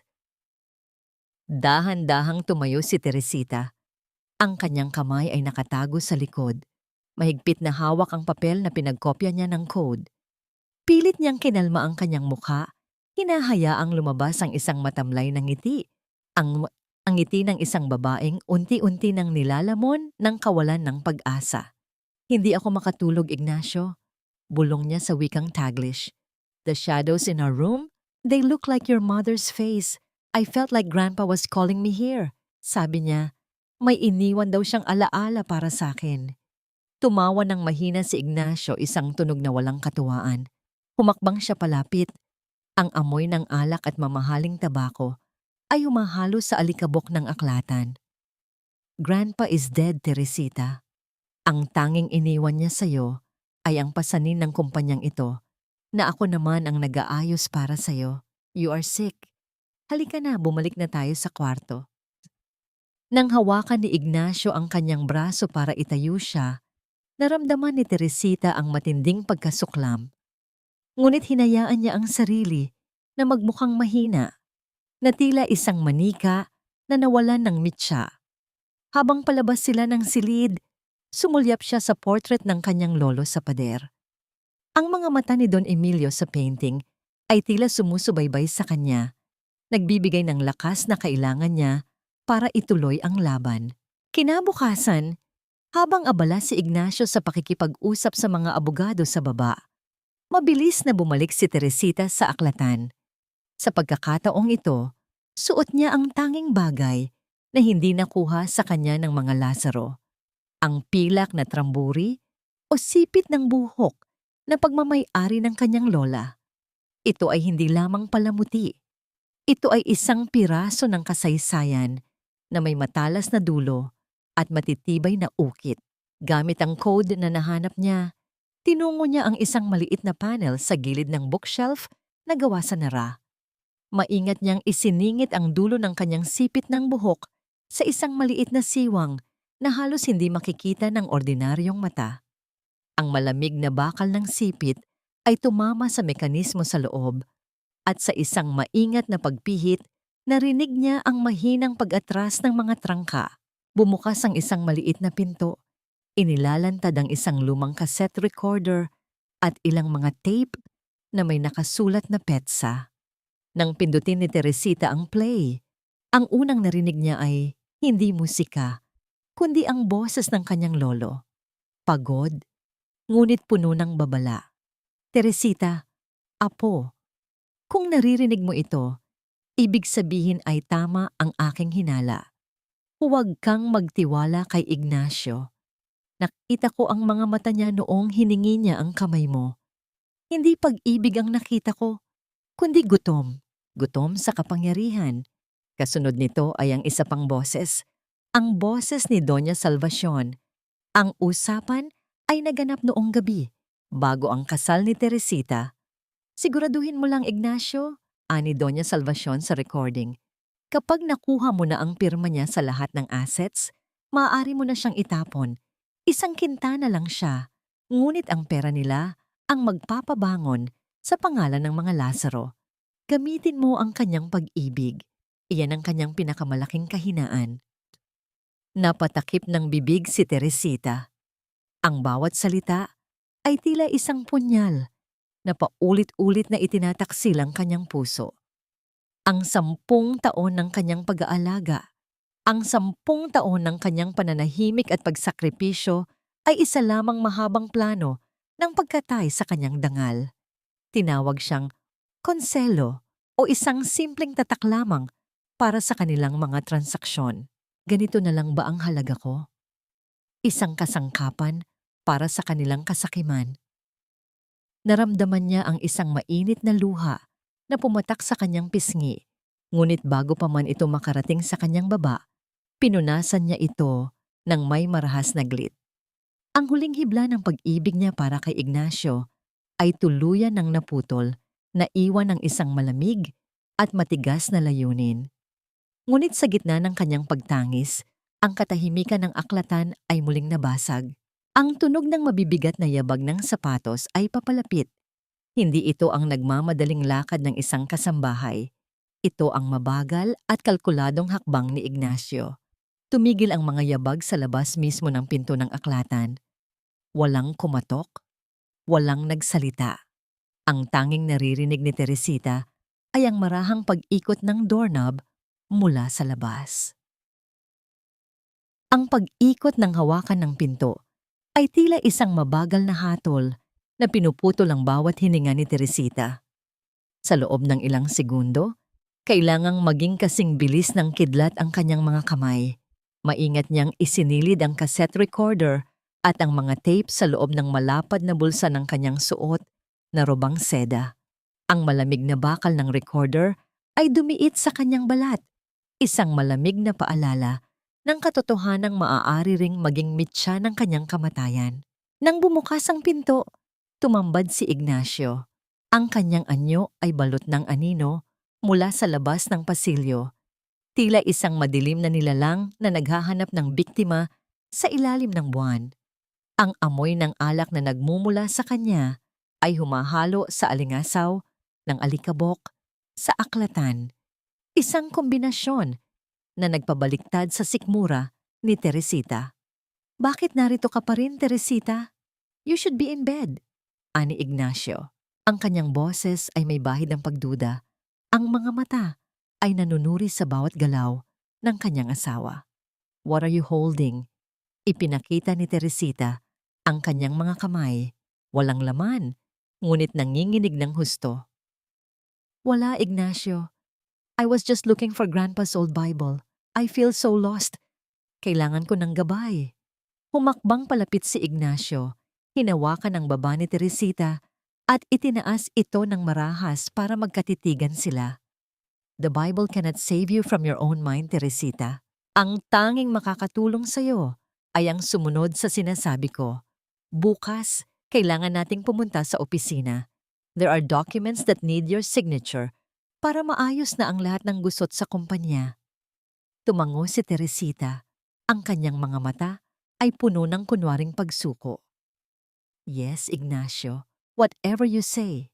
Dahan-dahang tumayo si Teresita. Ang kanyang kamay ay nakatago sa likod. Mahigpit na hawak ang papel na pinagkopya niya ng code. Pilit niyang kinalma ang kanyang mukha. Hinahayaang lumabas ang isang matamlay na ngiti. Ang ngiti ng isang babaeng unti-unti nang nilalamon ng kawalan ng pag-asa. "Hindi ako makatulog, Ignacio." Bulong niya sa wikang Taglish. "The shadows in our room, they look like your mother's face. I felt like Grandpa was calling me here." Sabi niya, may iniwan daw siyang alaala para sa akin. Tumawa ng mahina si Ignacio, isang tunog na walang katuwaan. Humakbang siya palapit. Ang amoy ng alak at mamahaling tabako ay humahalo sa alikabok ng aklatan. "Grandpa is dead, Teresita. Ang tanging iniwan niya sa'yo ay ang pasanin ng kumpanyang ito na ako naman ang nag-aayos para sa'yo. You are sick. Halika na, bumalik na tayo sa kwarto." Nang hawakan ni Ignacio ang kanyang braso para itayo siya, naramdaman ni Teresita ang matinding pagkasuklam. Ngunit hinayaan niya ang sarili na magmukhang mahina, na tila isang manika na nawalan ng mitsa. Habang palabas sila ng silid, sumulyap siya sa portrait ng kanyang lolo sa pader. Ang mga mata ni Don Emilio sa painting ay tila sumusubaybay sa kanya, nagbibigay ng lakas na kailangan niya para ituloy ang laban. Kinabukasan, habang abala si Ignacio sa pakikipag-usap sa mga abogado sa baba, mabilis na bumalik si Teresita sa aklatan. Sa pagkakataong ito, suot niya ang tanging bagay na hindi nakuha sa kanya ng mga Lazaro. Ang pilak na tramburi o sipit ng buhok na pagmamay-ari ng kanyang lola. Ito ay hindi lamang palamuti. Ito ay isang piraso ng kasaysayan na may matalas na dulo at matitibay na ukit. Gamit ang code na nahanap niya, tinungo niya ang isang maliit na panel sa gilid ng bookshelf na gawa sa nara. Maingat niyang isiningit ang dulo ng kanyang sipit ng buhok sa isang maliit na siwang na halos hindi makikita ng ordinaryong mata. Ang malamig na bakal ng sipit ay tumama sa mekanismo sa loob at sa isang maingat na pagpihit, narinig niya ang mahinang pag-atras ng mga trangka. Bumukas ang isang maliit na pinto. Inilalantad ang isang lumang cassette recorder at ilang mga tape na may nakasulat na petsa. Nang pindutin ni Teresita ang play, ang unang narinig niya ay hindi musika, kundi ang boses ng kanyang lolo. Pagod, ngunit puno ng babala. "Teresita, apo, kung naririnig mo ito, ibig sabihin ay tama ang aking hinala. Huwag kang magtiwala kay Ignacio. Nakita ko ang mga mata niya noong hiningi niya ang kamay mo. Hindi pag-ibig ang nakita ko, kundi gutom. Gutom sa kapangyarihan. Kasunod nito ay ang isa pang boses, ang boses ni Doña Salvacion. Ang usapan ay naganap noong gabi, bago ang kasal ni Teresita. Siguraduhin mo lang, Ignacio, ani Doña Salvacion sa recording. Kapag nakuha mo na ang pirma niya sa lahat ng assets, maaari mo na siyang itapon. Isang kintana lang siya, ngunit ang pera nila ang magpapabangon sa pangalan ng mga Lazaro. Gamitin mo ang kanyang pag-ibig. Iyan ang kanyang pinakamalaking kahinaan. Napatakip ng bibig si Teresita. Ang bawat salita ay tila isang punyal na paulit-ulit na itinataksil ang kanyang puso. Ang 10 taon ng kanyang pag-aalaga, ang 10 taon ng kanyang pananahimik at pagsakripisyo ay isa lamang mahabang plano ng pagkatay sa kanyang dangal. Tinawag siyang konselo o isang simpleng tatak lamang para sa kanilang mga transaksyon. Ganito na lang ba ang halaga ko? Isang kasangkapan para sa kanilang kasakiman. Naramdaman niya ang isang mainit na luha na pumatak sa kanyang pisngi, ngunit bago pa man ito makarating sa kanyang baba, pinunasan niya ito ng may marahas na glit. Ang huling hibla ng pag-ibig niya para kay Ignacio ay tuluyan ng naputol na iwan ng isang malamig at matigas na layunin. Ngunit sa gitna ng kanyang pagtangis, ang katahimikan ng aklatan ay muling nabasag. Ang tunog ng mabibigat na yabag ng sapatos ay papalapit. Hindi ito ang nagmamadaling lakad ng isang kasambahay. Ito ang mabagal at kalkuladong hakbang ni Ignacio. Tumigil ang mga yabag sa labas mismo ng pinto ng aklatan. Walang kumatok, walang nagsalita. Ang tanging naririnig ni Teresita ay ang marahang pag-ikot ng doorknob mula sa labas. Ang pag-ikot ng hawakan ng pinto ay tila isang mabagal na hatol na pinuputol ang bawat hininga ni Teresita. Sa loob ng ilang segundo, kailangang maging kasing bilis ng kidlat ang kanyang mga kamay. Maingat niyang isinilid ang cassette recorder at ang mga tape sa loob ng malapad na bulsa ng kanyang suot na robang seda. Ang malamig na bakal ng recorder ay dumiit sa kanyang balat. Isang malamig na paalala ng katotohanang maaari ring maging mitya ng kanyang kamatayan. Nang bumukas ang pinto, tumambad si Ignacio. Ang kanyang anyo ay balot ng anino mula sa labas ng pasilyo. Tila isang madilim na nilalang na naghahanap ng biktima sa ilalim ng buwan. Ang amoy ng alak na nagmumula sa kanya ay humahalo sa alingasaw ng alikabok sa aklatan. Isang kombinasyon na nagpabaliktad sa sikmura ni Teresita. Bakit narito ka pa rin, Teresita? You should be in bed, ani Ignacio. Ang kanyang boses ay may bahid ng pagduda. Ang mga mata ay nanunuri sa bawat galaw ng kanyang asawa. What are you holding? Ipinakita ni Teresita ang kanyang mga kamay. Walang laman, ngunit nanginginig ng husto. Wala, Ignacio. I was just looking for Grandpa's old Bible. I feel so lost. Kailangan ko ng gabay. Humakbang palapit si Ignacio. Hinawakan ang baba ni Teresita at itinaas ito ng marahas para magkatitigan sila. The Bible cannot save you from your own mind, Teresita. Ang tanging makakatulong sa'yo ay ang sumunod sa sinasabi ko. Bukas, kailangan nating pumunta sa opisina. There are documents that need your signature para maayos na ang lahat ng gusot sa kumpanya. Tumango si Teresita. Ang kanyang mga mata ay puno ng kunwaring pagsuko. Yes, Ignacio, whatever you say.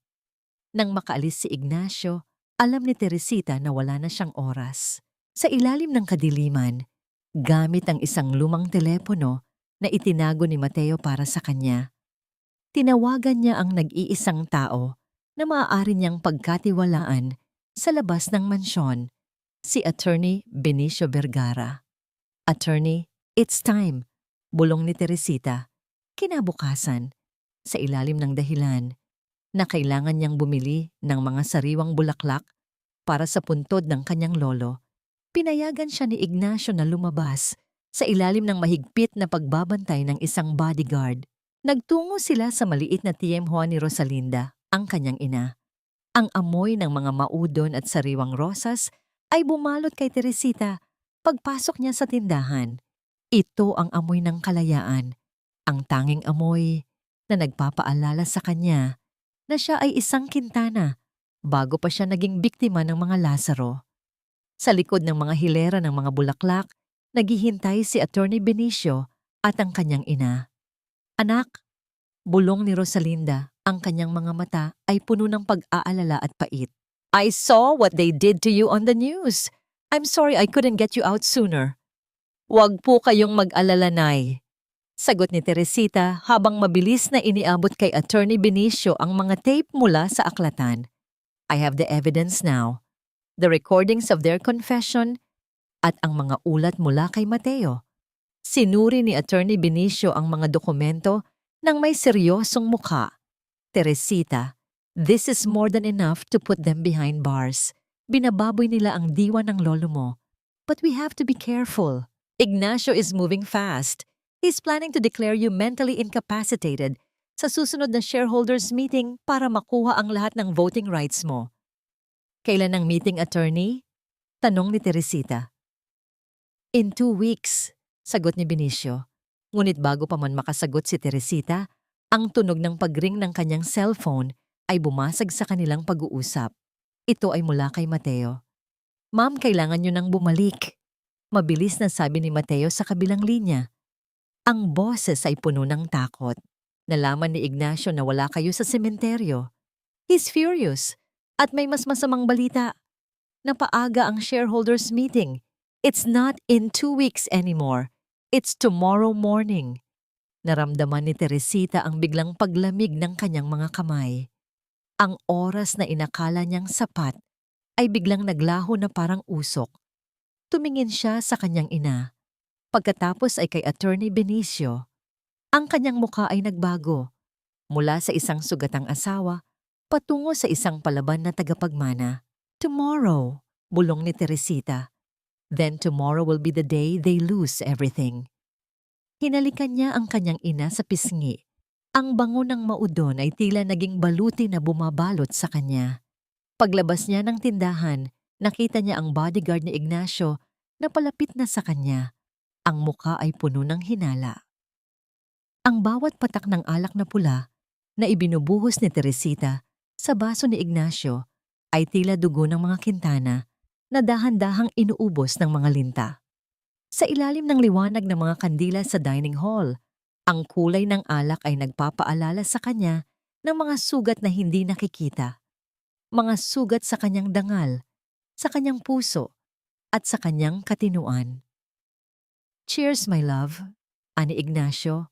Nang makaalis si Ignacio, alam ni Teresita na wala na siyang oras. Sa ilalim ng kadiliman, gamit ang isang lumang telepono na itinago ni Mateo para sa kanya, tinawagan niya ang nag-iisang tao na maaari niyang pagkatiwalaan sa labas ng mansyon, si Attorney Benicio Vergara. Attorney, it's time, bulong ni Teresita. Kinabukasan, sa ilalim ng dahilan na kailangan niyang bumili ng mga sariwang bulaklak para sa puntod ng kanyang lolo, pinayagan siya ni Ignacio na lumabas sa ilalim ng mahigpit na pagbabantay ng isang bodyguard. Nagtungo sila sa maliit na tiyemhoan ni Rosalinda, ang kanyang ina. Ang amoy ng mga maudon at sariwang rosas ay bumalot kay Teresita pagpasok niya sa tindahan. Ito ang amoy ng kalayaan, ang tanging amoy na nagpapaalala sa kanya na siya ay isang Quintana bago pa siya naging biktima ng mga Lazaro. Sa likod ng mga hilera ng mga bulaklak, naghihintay si Attorney Benicio at ang kanyang ina. Anak, bulong ni Rosalinda, ang kanyang mga mata ay puno ng pag-aalala at pait. I saw what they did to you on the news. I'm sorry I couldn't get you out sooner. Huwag po kayong mag-alala, Nay. Sagot ni Teresita habang mabilis na iniabot kay Attorney Benicio ang mga tape mula sa aklatan. I have the evidence now. The recordings of their confession at ang mga ulat mula kay Mateo. Sinuri ni Attorney Benicio ang mga dokumento ng may seryosong mukha. Teresita, this is more than enough to put them behind bars. Binababoy nila ang diwa ng lolo mo. But we have to be careful. Ignacio is moving fast. He's planning to declare you mentally incapacitated sa susunod na shareholders meeting para makuha ang lahat ng voting rights mo. Kailan ang meeting, attorney? Tanong ni Teresita. In 2 weeks, sagot ni Benicio. Ngunit bago pa man makasagot si Teresita, ang tunog ng pagring ng kanyang cellphone ay bumasag sa kanilang pag-uusap. Ito ay mula kay Mateo. Ma'am, kailangan nyo nang bumalik. Mabilis na sabi ni Mateo sa kabilang linya. Ang boses ay puno ng takot. Nalaman ni Ignacio na wala kayo sa sementeryo. He's furious. At may mas masamang balita. Napaaga ang shareholders meeting. It's not in 2 weeks anymore. It's tomorrow morning. Naramdaman ni Teresita ang biglang paglamig ng kanyang mga kamay. Ang oras na inakala niyang sapat ay biglang naglaho na parang usok. Tumingin siya sa kanyang ina. Pagkatapos ay kay Attorney Benicio. Ang kanyang mukha ay nagbago. Mula sa isang sugatang asawa, patungo sa isang palaban na tagapagmana. Tomorrow, bulong ni Teresita. Then tomorrow will be the day they lose everything. Hinalikan niya ang kanyang ina sa pisngi. Ang bango ng maudon ay tila naging baluti na bumabalot sa kanya. Paglabas niya ng tindahan, nakita niya ang bodyguard ni Ignacio na palapit na sa kanya. Ang muka ay puno ng hinala. Ang bawat patak ng alak na pula na ibinubuhos ni Teresita sa baso ni Ignacio ay tila dugo ng mga Quintana na dahan-dahang inuubos ng mga linta. Sa ilalim ng liwanag ng mga kandila sa dining hall, ang kulay ng alak ay nagpapaalala sa kanya ng mga sugat na hindi nakikita. Mga sugat sa kanyang dangal, sa kanyang puso, at sa kanyang katinuan. Cheers, my love, ani Ignacio.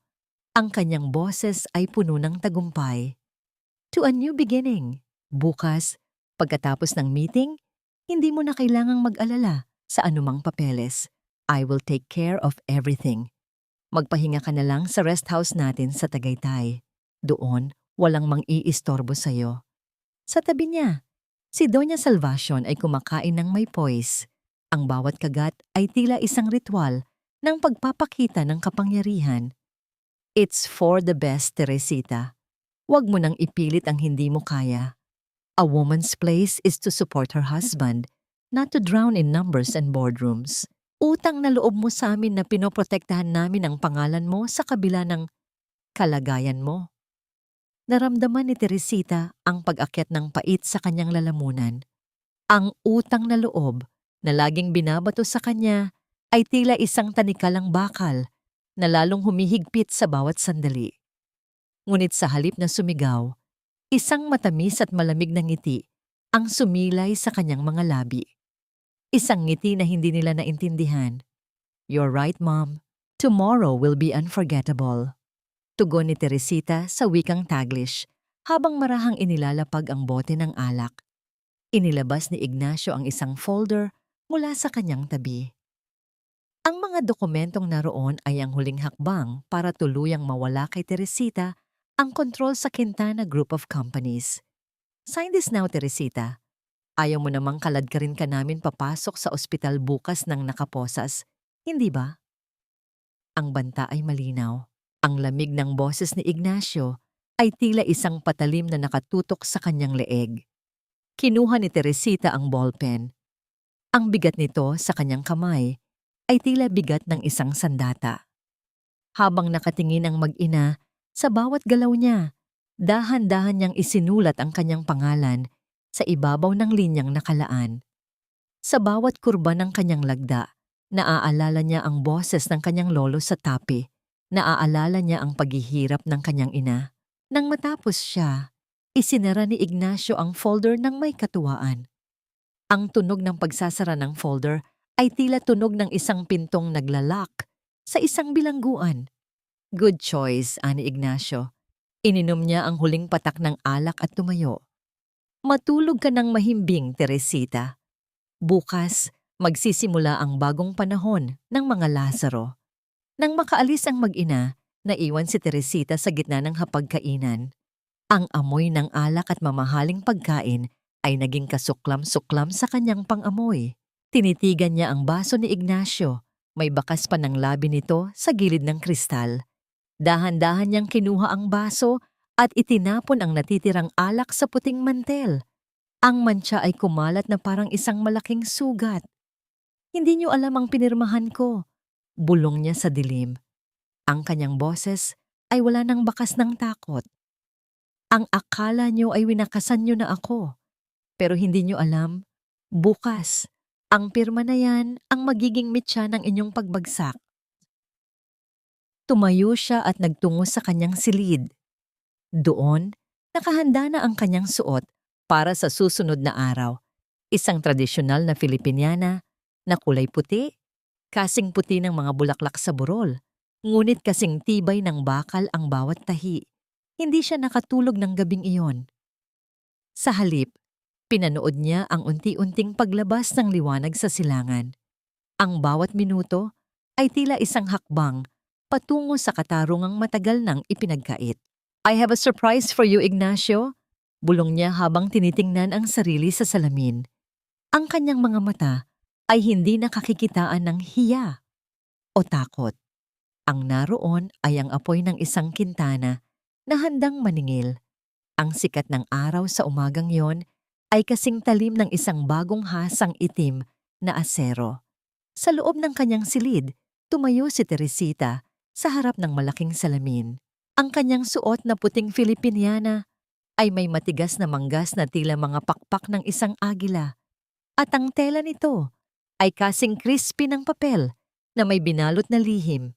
Ang kanyang boses ay puno ng tagumpay. To a new beginning. Bukas, pagkatapos ng meeting, hindi mo na kailangang mag-alala sa anumang papeles. I will take care of everything. Magpahinga ka na lang sa rest house natin sa Tagaytay. Doon, walang mang-iistorbo sa'yo. Sa tabi niya, si Doña Salvacion ay kumakain ng may poise. Ang bawat kagat ay tila isang ritual ng pagpapakita ng kapangyarihan. It's for the best, Teresita. Huwag mo nang ipilit ang hindi mo kaya. A woman's place is to support her husband, not to drown in numbers and boardrooms. Utang na loob mo sa amin na pinoprotektahan namin ang pangalan mo sa kabila ng kalagayan mo. Naramdaman ni Teresita ang pag-akyat ng pait sa kanyang lalamunan. Ang utang na loob na laging binabato sa kanya ay tila isang tanikalang bakal na lalong humihigpit sa bawat sandali. Ngunit sa halip na sumigaw, isang matamis at malamig na ngiti ang sumilay sa kanyang mga labi. Isang ngiti na hindi nila naintindihan. You're right, Mom. Tomorrow will be unforgettable. Tugon ni Teresita sa wikang Taglish habang marahang inilalapag ang bote ng alak. Inilabas ni Ignacio ang isang folder mula sa kanyang tabi. Ang mga dokumentong naroon ay ang huling hakbang para tuluyang mawala kay Teresita ang kontrol sa Quintana Group of Companies. Sign this now, Teresita. Ayaw mo namang kaladkarin ka namin papasok sa ospital bukas ng nakaposas, hindi ba? Ang banta ay malinaw. Ang lamig ng boses ni Ignacio ay tila isang patalim na nakatutok sa kanyang leeg. Kinuha ni Teresita ang ballpen. Ang bigat nito sa kanyang kamay ay tila bigat ng isang sandata. Habang nakatingin ang mag-ina sa bawat galaw niya, dahan-dahan niyang isinulat ang kanyang pangalan sa ibabaw ng linyang nakalaan. Sa bawat kurba ng kanyang lagda, naaalala niya ang boses ng kanyang lolo sa tapi. Naaalala niya ang paghihirap ng kanyang ina. Nang matapos siya, isinara ni Ignacio ang folder ng may katuwaan. Ang tunog ng pagsasara ng folder ay tila tunog ng isang pintong naglalak sa isang bilangguan. Good choice, ani Ignacio. Ininom niya ang huling patak ng alak at tumayo. Matulog ka ng mahimbing, Teresita. Bukas, magsisimula ang bagong panahon ng mga Lazaro. Nang makaalis ang mag-ina, naiwan si Teresita sa gitna ng hapagkainan. Ang amoy ng alak at mamahaling pagkain ay naging kasuklam-suklam sa kanyang pang-amoy. Tinitigan niya ang baso ni Ignacio. May bakas pa ng labi nito sa gilid ng kristal. Dahan-dahan niyang kinuha ang baso at itinapon ang natitirang alak sa puting mantel. Ang mantsa ay kumalat na parang isang malaking sugat. Hindi niyo alam ang pinirmahan ko. Bulong niya sa dilim. Ang kanyang boses ay wala ng bakas ng takot. Ang akala niyo ay winakasan niyo na ako. Pero hindi niyo alam, bukas, ang pirma na yan ang magiging mitya ng inyong pagbagsak. Tumayo siya at nagtungo sa kanyang silid. Doon, nakahanda na ang kanyang suot para sa susunod na araw. Isang tradisyonal na Filipiniana na kulay puti, kasing puti ng mga bulaklak sa burol, ngunit kasing tibay ng bakal ang bawat tahi. Hindi siya nakatulog ng gabing iyon. Sa halip, pinanood niya ang unti-unting paglabas ng liwanag sa silangan. Ang bawat minuto ay tila isang hakbang patungo sa katarungang matagal nang ipinagkait. I have a surprise for you, Ignacio. Bulong niya habang tinitingnan ang sarili sa salamin. Ang kanyang mga mata ay hindi nakakikitaan ng hiya o takot. Ang naroon ay ang apoy ng isang kintana na handang maningil. Ang sikat ng araw sa umagang yon ay kasing talim ng isang bagong hasang itim na asero. Sa loob ng kanyang silid, tumayo si Teresita sa harap ng malaking salamin. Ang kanyang suot na puting Filipiniana ay may matigas na manggas na tila mga pakpak ng isang agila. At ang tela nito ay kasing crispy ng papel na may binalot na lihim.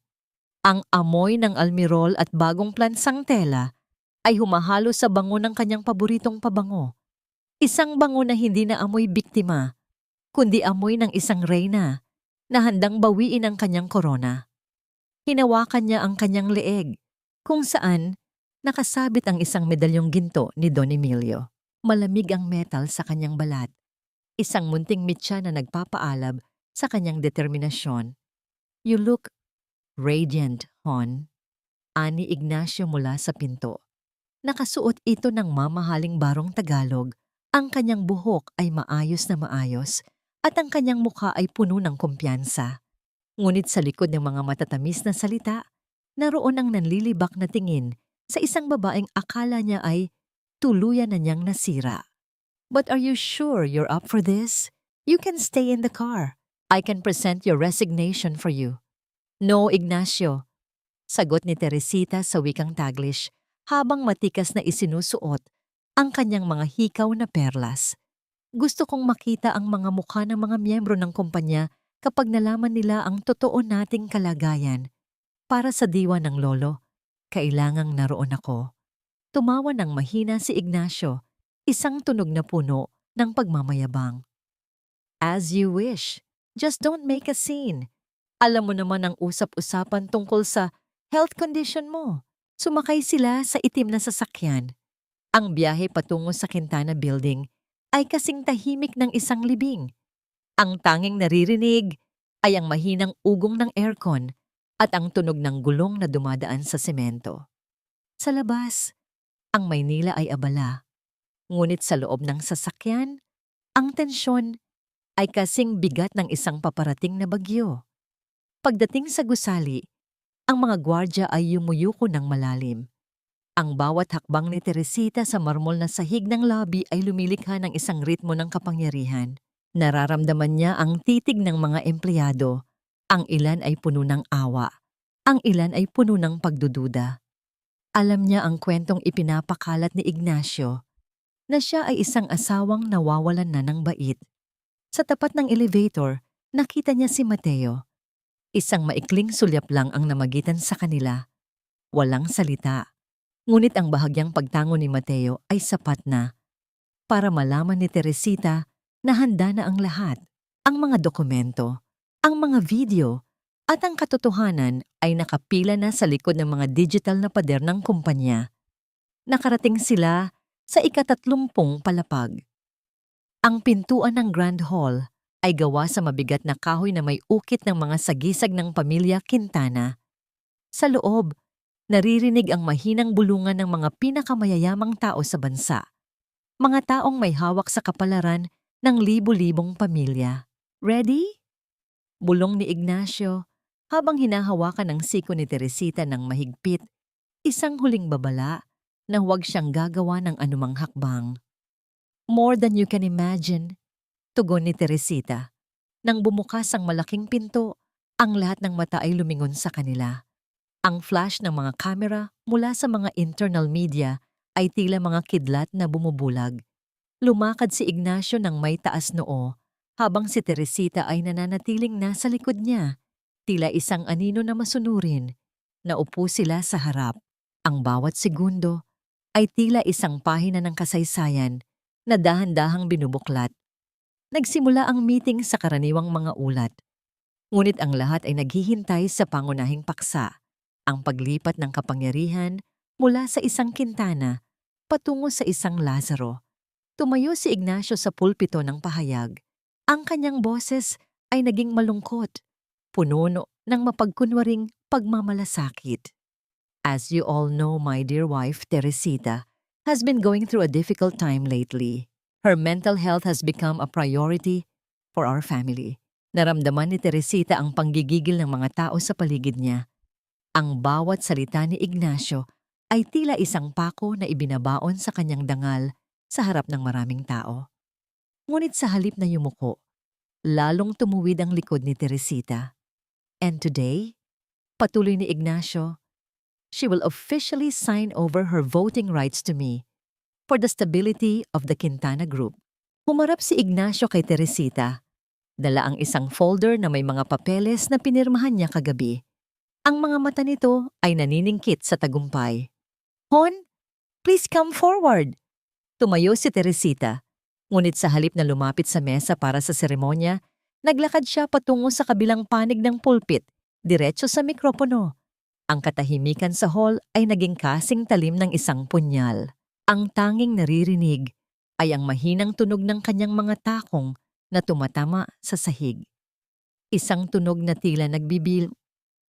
Ang amoy ng almirol at bagong plansang tela ay humahalo sa bango ng kanyang paboritong pabango. Isang bango na hindi na amoy biktima, kundi amoy ng isang reyna na handang bawiin ang kanyang korona. Hinawakan niya ang kanyang leeg, kung saan nakasabit ang isang medalyong ginto ni Don Emilio. Malamig ang metal sa kanyang balat. Isang munting mitya na nagpapaalab sa kanyang determinasyon. You look radiant, Hon. Ani Ignacio mula sa pinto. Nakasuot ito ng mamahaling barong Tagalog. Ang kanyang buhok ay maayos na maayos at ang kanyang mukha ay puno ng kumpiyansa. Ngunit sa likod ng mga matatamis na salita, naroon ang nanlilibak na tingin sa isang babaeng akala niya ay tuluyan na niyang nasira. But are you sure you're up for this? You can stay in the car. I can present your resignation for you. No, Ignacio. Sagot ni Teresita sa wikang Taglish habang matikas na isinusuot ang kanyang mga hikaw na perlas. Gusto kong makita ang mga mukha ng mga miyembro ng kumpanya kapag nalaman nila ang totoo nating kalagayan. Para sa diwa ng lolo, kailangang naroon ako. Tumawa ng mahina si Ignacio, isang tunog na puno ng pagmamayabang. As you wish. Just don't make a scene. Alam mo naman ang usap-usapan tungkol sa health condition mo. Sumakay sila sa itim na sasakyan. Ang biyahe patungo sa Quintana Building ay kasing tahimik ng isang libing. Ang tanging naririnig ay ang mahinang ugong ng aircon at ang tunog ng gulong na dumadaan sa semento. Sa labas, ang Maynila ay abala. Ngunit sa loob ng sasakyan, ang tensyon ay kasing bigat ng isang paparating na bagyo. Pagdating sa gusali, ang mga gwardya ay yumuyuko ng malalim. Ang bawat hakbang ni Teresita sa marmol na sahig ng lobby ay lumilikha ng isang ritmo ng kapangyarihan. Nararamdaman niya ang titig ng mga empleyado. Ang ilan ay puno ng awa. Ang ilan ay puno ng pagdududa. Alam niya ang kwentong ipinapakalat ni Ignacio na siya ay isang asawang nawawalan na ng bait. Sa tapat ng elevator, nakita niya si Mateo. Isang maikling sulyap lang ang namagitan sa kanila. Walang salita. Ngunit ang bahagyang pagtango ni Mateo ay sapat na para malaman ni Teresita na handa na ang lahat. Ang mga dokumento, ang mga video, at ang katotohanan ay nakapila na sa likod ng mga digital na pader ng kumpanya. Nakarating sila sa ika-30 palapag. Ang pintuan ng Grand Hall ay gawa sa mabigat na kahoy na may ukit ng mga sagisag ng pamilya Quintana. Sa loob, naririnig ang mahinang bulungan ng mga pinakamayayamang tao sa bansa. Mga taong may hawak sa kapalaran ng libu-libong pamilya. Ready? Bulong ni Ignacio habang hinahawakan ang siko ni Teresita ng mahigpit, isang huling babala na huwag siyang gagawa ng anumang hakbang. More than you can imagine, tugon ni Teresita. Nang bumukas ang malaking pinto, ang lahat ng mata ay lumingon sa kanila. Ang flash ng mga kamera mula sa mga internal media ay tila mga kidlat na bumubulag. Lumakad si Ignacio ng may taas noo, habang si Teresita ay nananatiling nasa likod niya, tila isang anino na masunurin. Naupo sila sa harap. Ang bawat segundo ay tila isang pahina ng kasaysayan na dahan-dahang binubuklat. Nagsimula ang meeting sa karaniwang mga ulat. Ngunit ang lahat ay naghihintay sa pangunahing paksa, ang paglipat ng kapangyarihan mula sa isang Quintana patungo sa isang Lazaro. Tumayo si Ignacio sa pulpito ng pahayag. Ang kanyang boses ay naging malungkot, puno ng mapagkunwaring pagmamalasakit. As you all know, my dear wife, Teresita, has been going through a difficult time lately. Her mental health has become a priority for our family. Naramdaman ni Teresita ang panggigigil ng mga tao sa paligid niya. Ang bawat salita ni Ignacio ay tila isang pako na ibinabaon sa kanyang dangal sa harap ng maraming tao. Ngunit sa halip na yumuko, lalong tumuwid ang likod ni Teresita. And today, patuloy ni Ignacio, she will officially sign over her voting rights to me for the stability of the Quintana Group. Humarap si Ignacio kay Teresita. Dala ang isang folder na may mga papeles na pinirmahan niya kagabi. Ang mga mata nito ay naniningkit sa tagumpay. Hon, please come forward. Tumayo si Teresita. Ngunit sa halip na lumapit sa mesa para sa seremonya, naglakad siya patungo sa kabilang panig ng pulpit, diretso sa mikropono. Ang katahimikan sa hall ay naging kasing talim ng isang punyal. Ang tanging naririnig ay ang mahinang tunog ng kanyang mga takong na tumatama sa sahig. Isang tunog na tila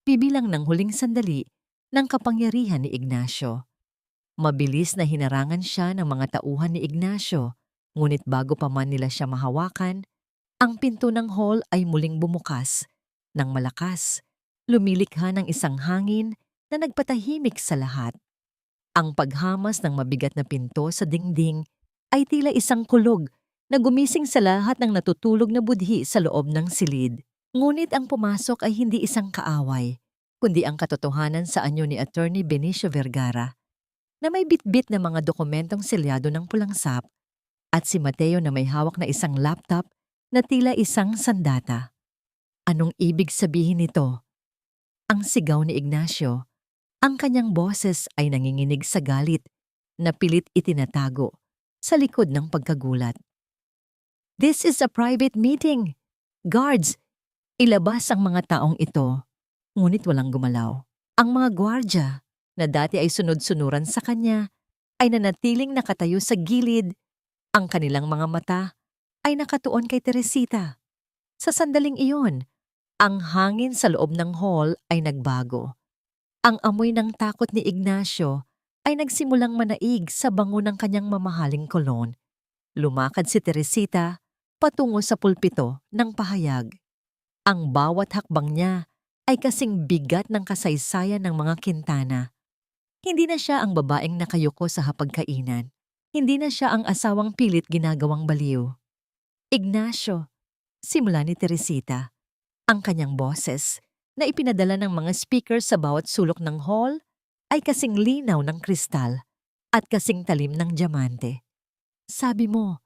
bibilang ng huling sandali ng kapangyarihan ni Ignacio. Mabilis na hinarangan siya ng mga tauhan ni Ignacio, ngunit bago pa man nila siya mahawakan, ang pinto ng hall ay muling bumukas. Nang malakas, lumilikha ng isang hangin na nagpatahimik sa lahat. Ang paghamas ng mabigat na pinto sa dingding ay tila isang kulog na gumising sa lahat ng natutulog na budhi sa loob ng silid. Ngunit ang pumasok ay hindi isang kaaway, kundi ang katotohanan sa anyo ni Attorney Benicio Vergara na may bitbit na mga dokumentong selyado ng pulang sap at si Mateo na may hawak na isang laptop na tila isang sandata. Anong ibig sabihin nito? Ang sigaw ni Ignacio. Ang kanyang boses ay nanginginig sa galit na pilit itinatago sa likod ng pagkagulat. This is a private meeting. Guards, ilabas ang mga taong ito. Ngunit walang gumalaw. Ang mga gwardya na dati ay sunod-sunuran sa kanya ay nanatiling nakatayo sa gilid. Ang kanilang mga mata ay nakatuon kay Teresita. Sa sandaling iyon, ang hangin sa loob ng hall ay nagbago. Ang amoy ng takot ni Ignacio ay nagsimulang manaig sa bango ng kanyang mamahaling kolon. Lumakad si Teresita patungo sa pulpito ng pahayag. Ang bawat hakbang niya ay kasing bigat ng kasaysayan ng mga Quintana. Hindi na siya ang babaeng nakayuko sa hapagkainan. Hindi na siya ang asawang pilit ginagawang baliw. Ignacio, simula ni Teresita, ang kanyang boses na ipinadala ng mga speaker sa bawat sulok ng hall ay kasing linaw ng kristal at kasing talim ng diamante. Sabi mo,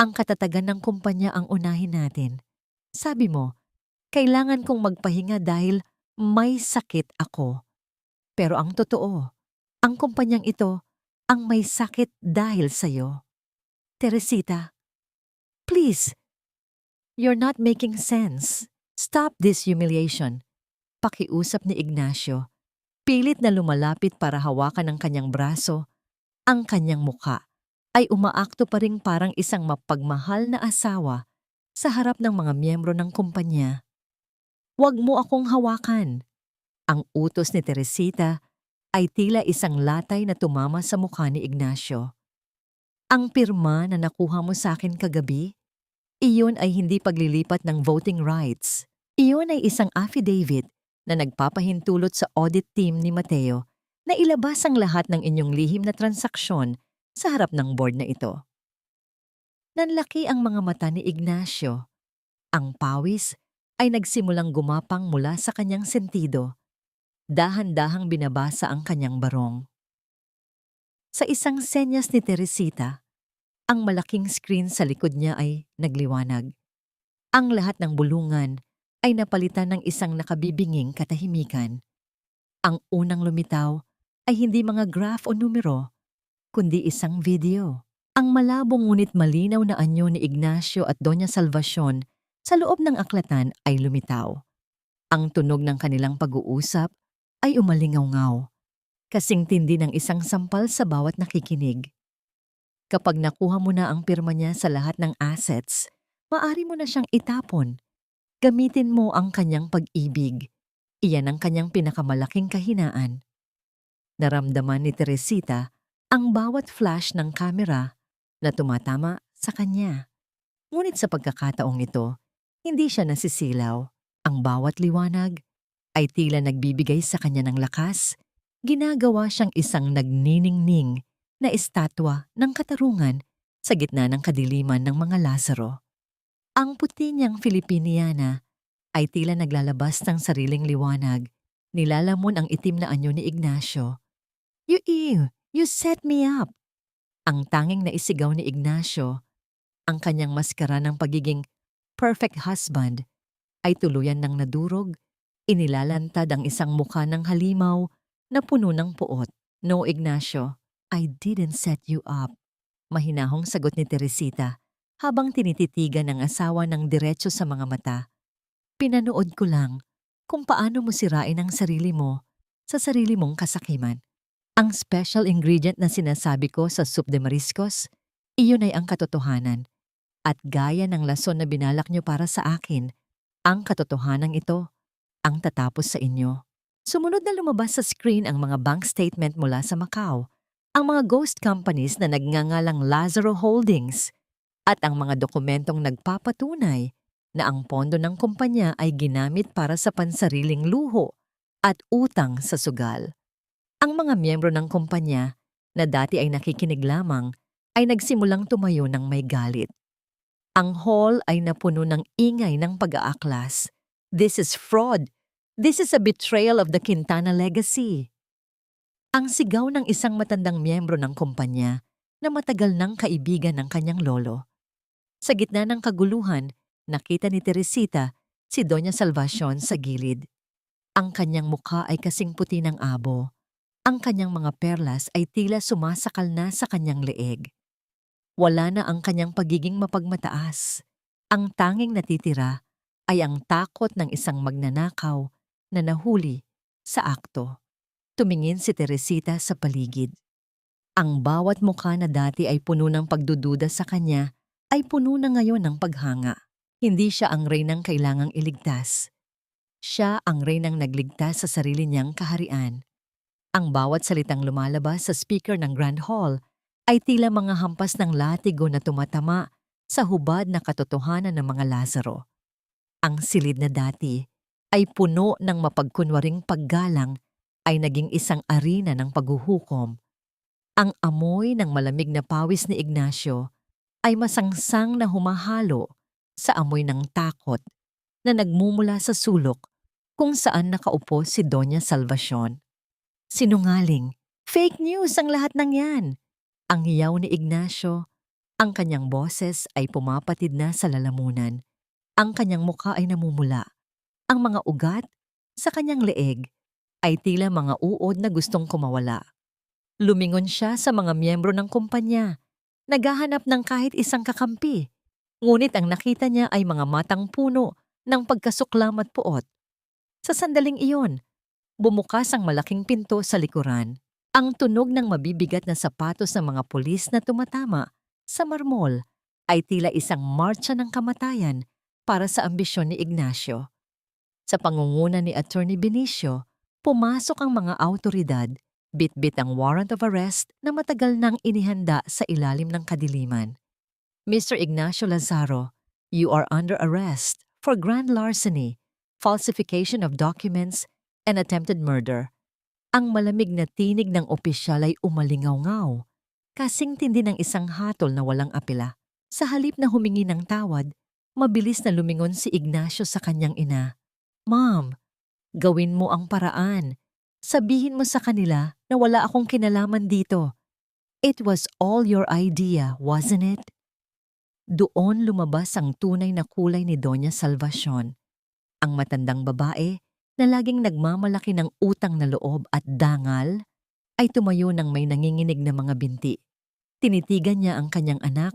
ang katatagan ng kumpanya ang unahin natin. Sabi mo, kailangan kong magpahinga dahil may sakit ako. Pero ang totoo, ang kumpanyang ito ang may sakit dahil sa'yo. Teresita, please, you're not making sense. Stop this humiliation. Pakiusap ni Ignacio. Pilit na lumalapit para hawakan ang kanyang braso. Ang kanyang muka ay umaakto pa ring parang isang mapagmahal na asawa sa harap ng mga miyembro ng kumpanya. Huwag mo akong hawakan. Ang utos ni Teresita ay tila isang latay na tumama sa mukha ni Ignacio. Ang pirma na nakuha mo sa akin kagabi, iyon ay hindi paglilipat ng voting rights. Iyon ay isang affidavit na nagpapahintulot sa audit team ni Mateo na ilabas ang lahat ng inyong lihim na transaksyon sa harap ng board na ito. Nanlaki ang mga mata ni Ignacio. Ang pawis ay nagsimulang gumapang mula sa kanyang sentido. Dahan-dahang binabasa ang kanyang barong. Sa isang senyas ni Teresita, ang malaking screen sa likod niya ay nagliwanag. Ang lahat ng bulungan ay napalitan ng isang nakabibinging katahimikan. Ang unang lumitaw ay hindi mga graph o numero, kundi isang video. Ang malabong ngunit malinaw na anyo ni Ignacio at Doña Salvacion sa loob ng aklatan ay lumitaw. Ang tunog ng kanilang pag-uusap ay umalingaw-ngaw, kasing tindi ng isang sampal sa bawat nakikinig. Kapag nakuha mo na ang pirma niya sa lahat ng assets, maaari mo na siyang itapon. Gamitin mo ang kanyang pag-ibig. Iyan ang kanyang pinakamalaking kahinaan. Naramdaman ni Teresita ang bawat flash ng kamera na tumatama sa kanya. Ngunit sa pagkakataong ito, hindi siya nasisilaw. Ang bawat liwanag ay tila nagbibigay sa kanya ng lakas. Ginagawa siyang isang nagniningning na estatwa ng katarungan sa gitna ng kadiliman ng mga Lazaro. Ang puti niyang Filipiniana ay tila naglalabas ng sariling liwanag. Nilalamon ang itim na anyo ni Ignacio. You set me up! Ang tanging naisigaw ni Ignacio, ang kanyang maskara ng pagiging perfect husband, ay tuluyan ng nadurog. Inilalantad ang isang mukha ng halimaw na puno ng puot. No, Ignacio, I didn't set you up. Mahinahong sagot ni Teresita habang tinititigan ng asawa ng diretso sa mga mata. Pinanood ko lang kung paano mo sirain ang sarili mo sa sarili mong kasakiman. Ang special ingredient na sinasabi ko sa soup de mariscos, iyon ay ang katotohanan. At gaya ng lason na binalak nyo para sa akin, ang katotohanan ito ang tatapos sa inyo. Sumunod na lumabas sa screen ang mga bank statement mula sa Macau, ang mga ghost companies na nagngangalang Lazaro Holdings, at ang mga dokumentong nagpapatunay na ang pondo ng kumpanya ay ginamit para sa pansariling luho at utang sa sugal. Ang mga miyembro ng kumpanya na dati ay nakikinig lamang ay nagsimulang tumayo ng may galit. Ang hall ay napuno ng ingay ng pag-aaklas. This is fraud! This is a betrayal of the Quintana legacy! Ang sigaw ng isang matandang miyembro ng kumpanya na matagal nang kaibigan ng kanyang lolo. Sa gitna ng kaguluhan, nakita ni Teresita si Doña Salvacion sa gilid. Ang kanyang mukha ay kasing puti ng abo. Ang kanyang mga perlas ay tila sumasakal na sa kanyang leeg. Wala na ang kanyang pagiging mapagmataas. Ang tanging natitira ay ang takot ng isang magnanakaw na nahuli sa akto. Tumingin si Teresita sa paligid. Ang bawat mukha na dati ay puno ng pagdududa sa kanya ay puno na ngayon ng paghanga. Hindi siya ang reynang kailangang iligtas. Siya ang reynang nagligtas sa sarili niyang kaharian. Ang bawat salitang lumalabas sa speaker ng Grand Hall ay tila mga hampas ng latigo na tumatama sa hubad na katotohanan ng mga Lazaro. Ang silid na dati ay puno ng mapagkunwaring paggalang ay naging isang arena ng paghuhukom. Ang amoy ng malamig na pawis ni Ignacio ay masangsang na humahalo sa amoy ng takot na nagmumula sa sulok kung saan nakaupo si Doña Salvacion. Sinungaling, fake news ang lahat ng yan. Ang hiyaw ni Ignacio, ang kanyang boses ay pumapatid na sa lalamunan. Ang kanyang mukha ay namumula. Ang mga ugat sa kanyang leeg ay tila mga uod na gustong kumawala. Lumingon siya sa mga miyembro ng kumpanya, naghahanap ng kahit isang kakampi. Ngunit ang nakita niya ay mga matang puno ng pagkasuklam at puot. Sa sandaling iyon, bumukas ang malaking pinto sa likuran. Ang tunog ng mabibigat na sapatos ng mga pulis na tumatama sa marmol ay tila isang marcha ng kamatayan para sa ambisyon ni Ignacio. Sa pangunguna ni Attorney Benicio, pumasok ang mga awtoridad, bitbit ang warrant of arrest na matagal nang inihanda sa ilalim ng kadiliman. Mr. Ignacio Lazaro, you are under arrest for grand larceny, falsification of documents, and attempted murder. Ang malamig na tinig ng opisyal ay umalingaw-ngaw, kasing tindi ng isang hatol na walang apela. Sa halip na humingi ng tawad, mabilis na lumingon si Ignacio sa kanyang ina. Ma'am, gawin mo ang paraan. Sabihin mo sa kanila na wala akong kinalaman dito. It was all your idea, wasn't it? Doon lumabas ang tunay na kulay ni Doña Salvacion. Ang matandang babae na laging nagmamalaki ng utang na loob at dangal ay tumayo ng may nanginginig na mga binti. Tinitigan niya ang kanyang anak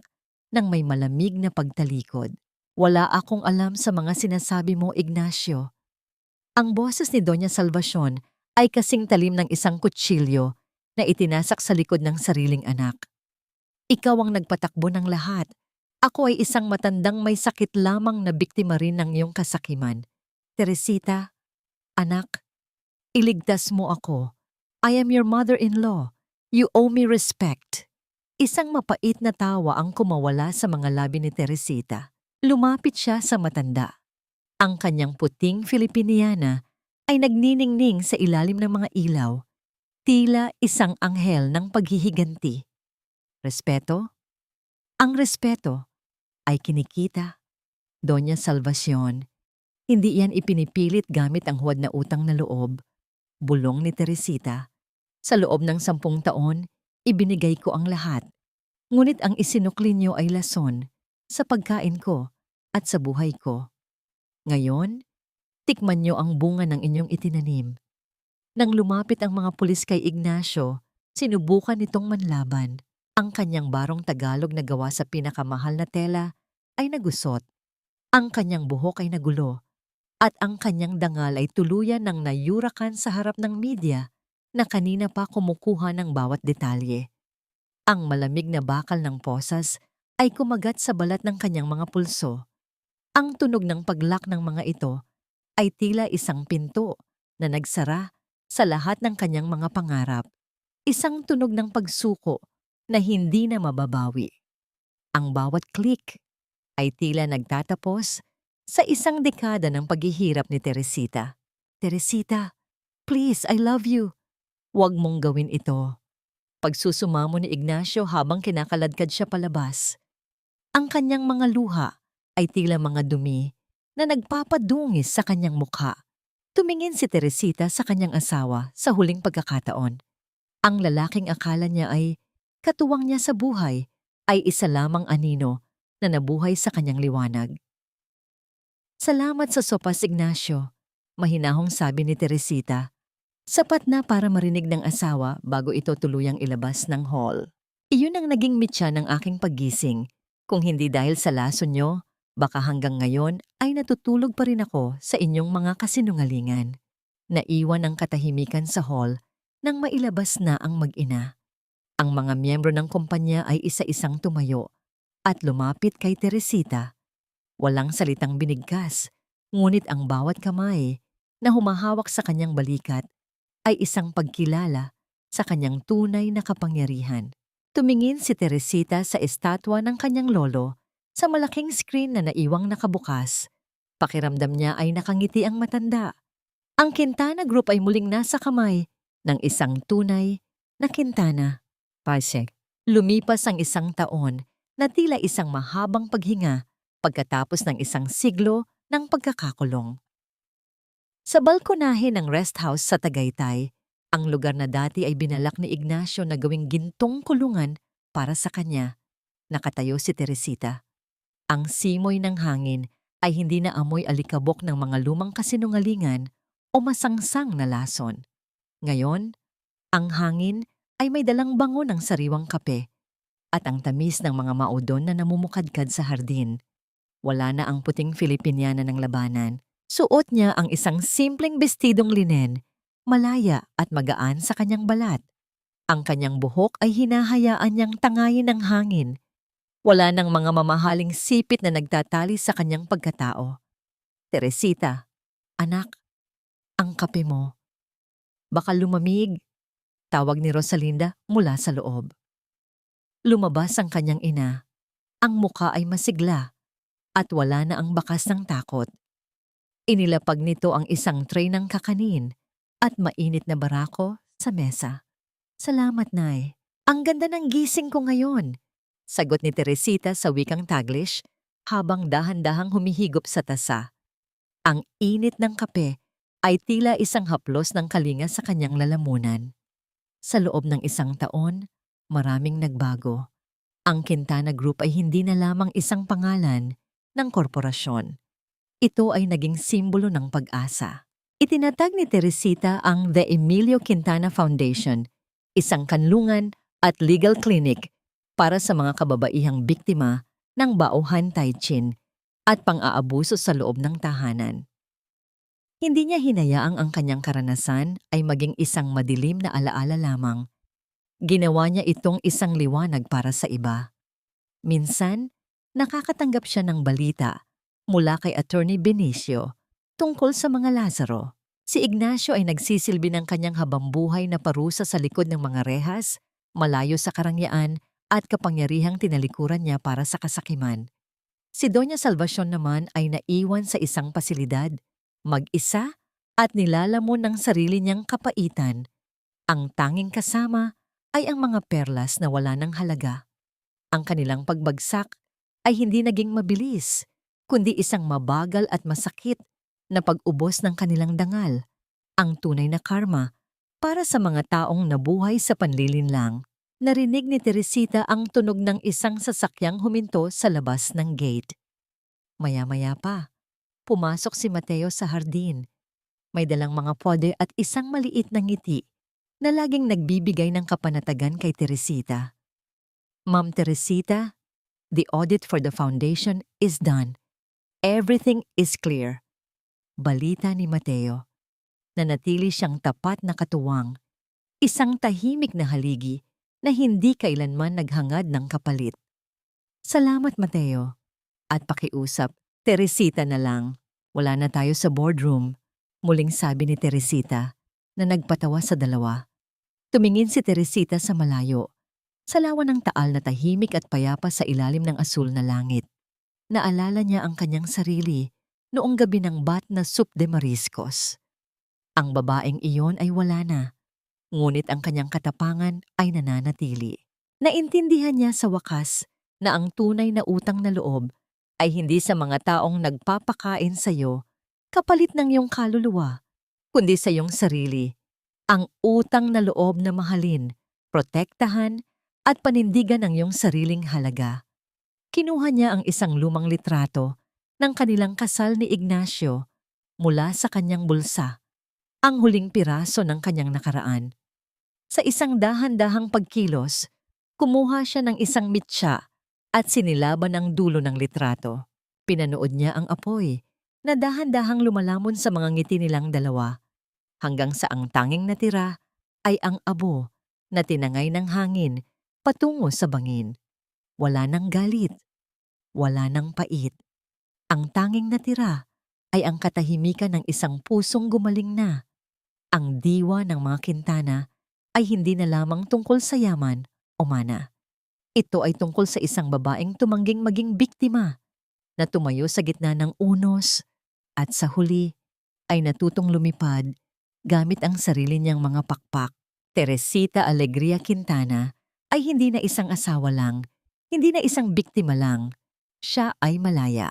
ng may malamig na pagtalikod. Wala akong alam sa mga sinasabi mo, Ignacio. Ang boses ni Doña Salvacion ay kasing talim ng isang kutsilyo na itinasak sa likod ng sariling anak. Ikaw ang nagpatakbo ng lahat. Ako ay isang matandang may sakit lamang na biktima rin ng iyong kasakiman. Teresita, anak, iligtas mo ako. I am your mother-in-law. You owe me respect. Isang mapait na tawa ang kumawala sa mga labi ni Teresita. Lumapit siya sa matanda. Ang kanyang puting Filipiniana ay nagniningning sa ilalim ng mga ilaw, tila isang anghel ng paghihiganti. Respeto? Ang respeto ay kinikita. Doña Salvacion, hindi yan ipinipilit gamit ang huwad na utang na loob. Bulong ni Teresita. Sa loob ng 10 taon, ibinigay ko ang lahat. Ngunit ang isinukli niyo ay lason sa pagkain ko at sa buhay ko. Ngayon, tikman niyo ang bunga ng inyong itinanim. Nang lumapit ang mga pulis kay Ignacio, sinubukan nitong manlaban. Ang kanyang barong Tagalog na gawa sa pinakamahal na tela ay nagusot. Ang kanyang buhok ay nagulo. At ang kanyang dangal ay tuluyan ng nayurakan sa harap ng media na kanina pa kumukuha ng bawat detalye. Ang malamig na bakal ng posas ay kumagat sa balat ng kanyang mga pulso. Ang tunog ng paglak ng mga ito ay tila isang pinto na nagsara sa lahat ng kanyang mga pangarap. Isang tunog ng pagsuko na hindi na mababawi. Ang bawat click ay tila nagtatapos sa isang dekada ng paghihirap ni Teresita. Teresita, please, I love you. Huwag mong gawin ito. Pagsusumamo ni Ignacio habang kinakaladkad siya palabas. Ang kanyang mga luha ay tila mga dumi na nagpapadungis sa kanyang mukha. Tumingin si Teresita sa kanyang asawa sa huling pagkakataon. Ang lalaking akala niya ay katuwang niya sa buhay ay isa lamang anino na nabuhay sa kanyang liwanag. Salamat sa sopas, Ignacio, mahinahong sabi ni Teresita. Sapat na para marinig ng asawa bago ito tuluyang ilabas ng hall. Iyon ang naging mitya ng aking paggising. Kung hindi dahil sa lason nyo, baka hanggang ngayon ay natutulog pa rin ako sa inyong mga kasinungalingan. Naiwan ang katahimikan sa hall nang mailabas na ang mag-ina. Ang mga miyembro ng kumpanya ay isa-isang tumayo at lumapit kay Teresita. Walang salitang binigkas, ngunit ang bawat kamay na humahawak sa kanyang balikat ay isang pagkilala sa kanyang tunay na kapangyarihan. Tumingin si Teresita sa estatwa ng kanyang lolo sa malaking screen na naiwang nakabukas. Pakiramdam niya ay nakangiti ang matanda. Ang Quintana Group ay muling nasa kamay ng isang tunay na Quintana. Pasek. Lumipas ang isang taon na tila isang mahabang paghinga pagkatapos ng isang siglo ng pagkakakulong. Sa balkonahe ng rest house sa Tagaytay, ang lugar na dati ay binalak ni Ignacio na gawing gintong kulungan para sa kanya, nakatayo si Teresita. Ang simoy ng hangin ay hindi na amoy alikabok ng mga lumang kasinungalingan o masangsang na lason. Ngayon, ang hangin ay may dalang bango ng sariwang kape at ang tamis ng mga maudon na namumukadkad sa hardin. Wala na ang puting Filipiniana ng labanan. Suot niya ang isang simpleng bestidong linen, malaya at magaan sa kanyang balat. Ang kanyang buhok ay hinahayaan niyang tangayin ng hangin. Wala nang mga mamahaling sipit na nagtatali sa kanyang pagkatao. Teresita, anak, ang kape mo. Baka lumamig, tawag ni Rosalinda mula sa loob. Lumabas ang kanyang ina. Ang muka ay masigla at wala na ang bakas ng takot. Inilapag nito ang isang tray ng kakanin at mainit na barako sa mesa. Salamat, Nay. Ang ganda ng gising ko ngayon, sagot ni Teresita sa wikang Taglish habang dahan-dahang humihigop sa tasa. Ang init ng kape ay tila isang haplos ng kalinga sa kanyang lalamunan. Sa loob ng isang taon, maraming nagbago. Ang Quintana Group ay hindi na lamang isang pangalan ng korporasyon. Ito ay naging simbolo ng pag-asa. Itinatag ni Teresita ang The Emilio Quintana Foundation, isang kanlungan at legal clinic para sa mga kababaihang biktima ng Bauhan Taichin at pang-aabuso sa loob ng tahanan. Hindi niya hinayaang ang kanyang karanasan ay maging isang madilim na alaala lamang. Ginawa niya itong isang liwanag para sa iba. Minsan, nakakatanggap siya ng balita mula kay Attorney Benicio tungkol sa mga Lazaro. Si Ignacio ay nagsisilbi ng kanyang habambuhay na parusa sa likod ng mga rehas, malayo sa karangyaan at kapangyarihang tinalikuran niya para sa kasakiman. Si Doña Salvacion naman ay naiwan sa isang pasilidad, mag-isa at nilalamon ng sarili niyang kapaitan. Ang tanging kasama ay ang mga perlas na wala ng halaga. Ang kanilang pagbagsak ay hindi naging mabilis, kundi isang mabagal at masakit na pag-ubos ng kanilang dangal, ang tunay na karma para sa mga taong nabuhay sa panlilinlang. Narinig ni Teresita ang tunog ng isang sasakyang huminto sa labas ng gate. Maya-maya pa, pumasok si Mateo sa hardin. May dalang mga pode at isang maliit na ngiti na laging nagbibigay ng kapanatagan kay Teresita. Ma'am Teresita, the audit for the foundation is done. Everything is clear. Balita ni Mateo. Nanatili siyang tapat na katuwang, isang tahimik na haligi na hindi kailanman naghangad ng kapalit. Salamat, Mateo. At pakiusap, Teresita na lang. Wala na tayo sa boardroom, muling sabi ni Teresita na nagpatawa sa dalawa. Tumingin si Teresita sa malayo, sa lawa ng taal na tahimik at payapa sa ilalim ng asul na langit. Naalala niya ang kanyang sarili noong gabi ng bat na soup de mariscos. Ang babaeng iyon ay wala na, ngunit ang kanyang katapangan ay nananatili. Naintindihan niya sa wakas na ang tunay na utang na loob ay hindi sa mga taong nagpapakain sa iyo kapalit ng iyong kaluluwa, kundi sa iyong sarili. Ang utang na loob na mahalin, protektahan at panindigan ang iyong sariling halaga. Kinuha niya ang isang lumang litrato ng kanilang kasal ni Ignacio mula sa kanyang bulsa, ang huling piraso ng kanyang nakaraan. Sa isang dahan-dahang pagkilos, kumuha siya ng isang mitsa at sinilaban ang dulo ng litrato. Pinanood niya ang apoy na dahan-dahang lumalamon sa mga ngiti nilang dalawa, hanggang sa ang tanging natira ay ang abo na tinangay ng hangin patungo sa bangin. Wala nang galit. Wala nang pait. Ang tanging natira ay ang katahimikan ng isang pusong gumaling na. Ang diwa ng mga Quintana ay hindi na lamang tungkol sa yaman o mana. Ito ay tungkol sa isang babaeng tumangging maging biktima na tumayo sa gitna ng unos at sa huli ay natutong lumipad gamit ang sarili niyang mga pakpak. Teresita Alegria Quintana ay hindi na isang asawa lang, hindi na isang biktima lang. Siya ay malaya.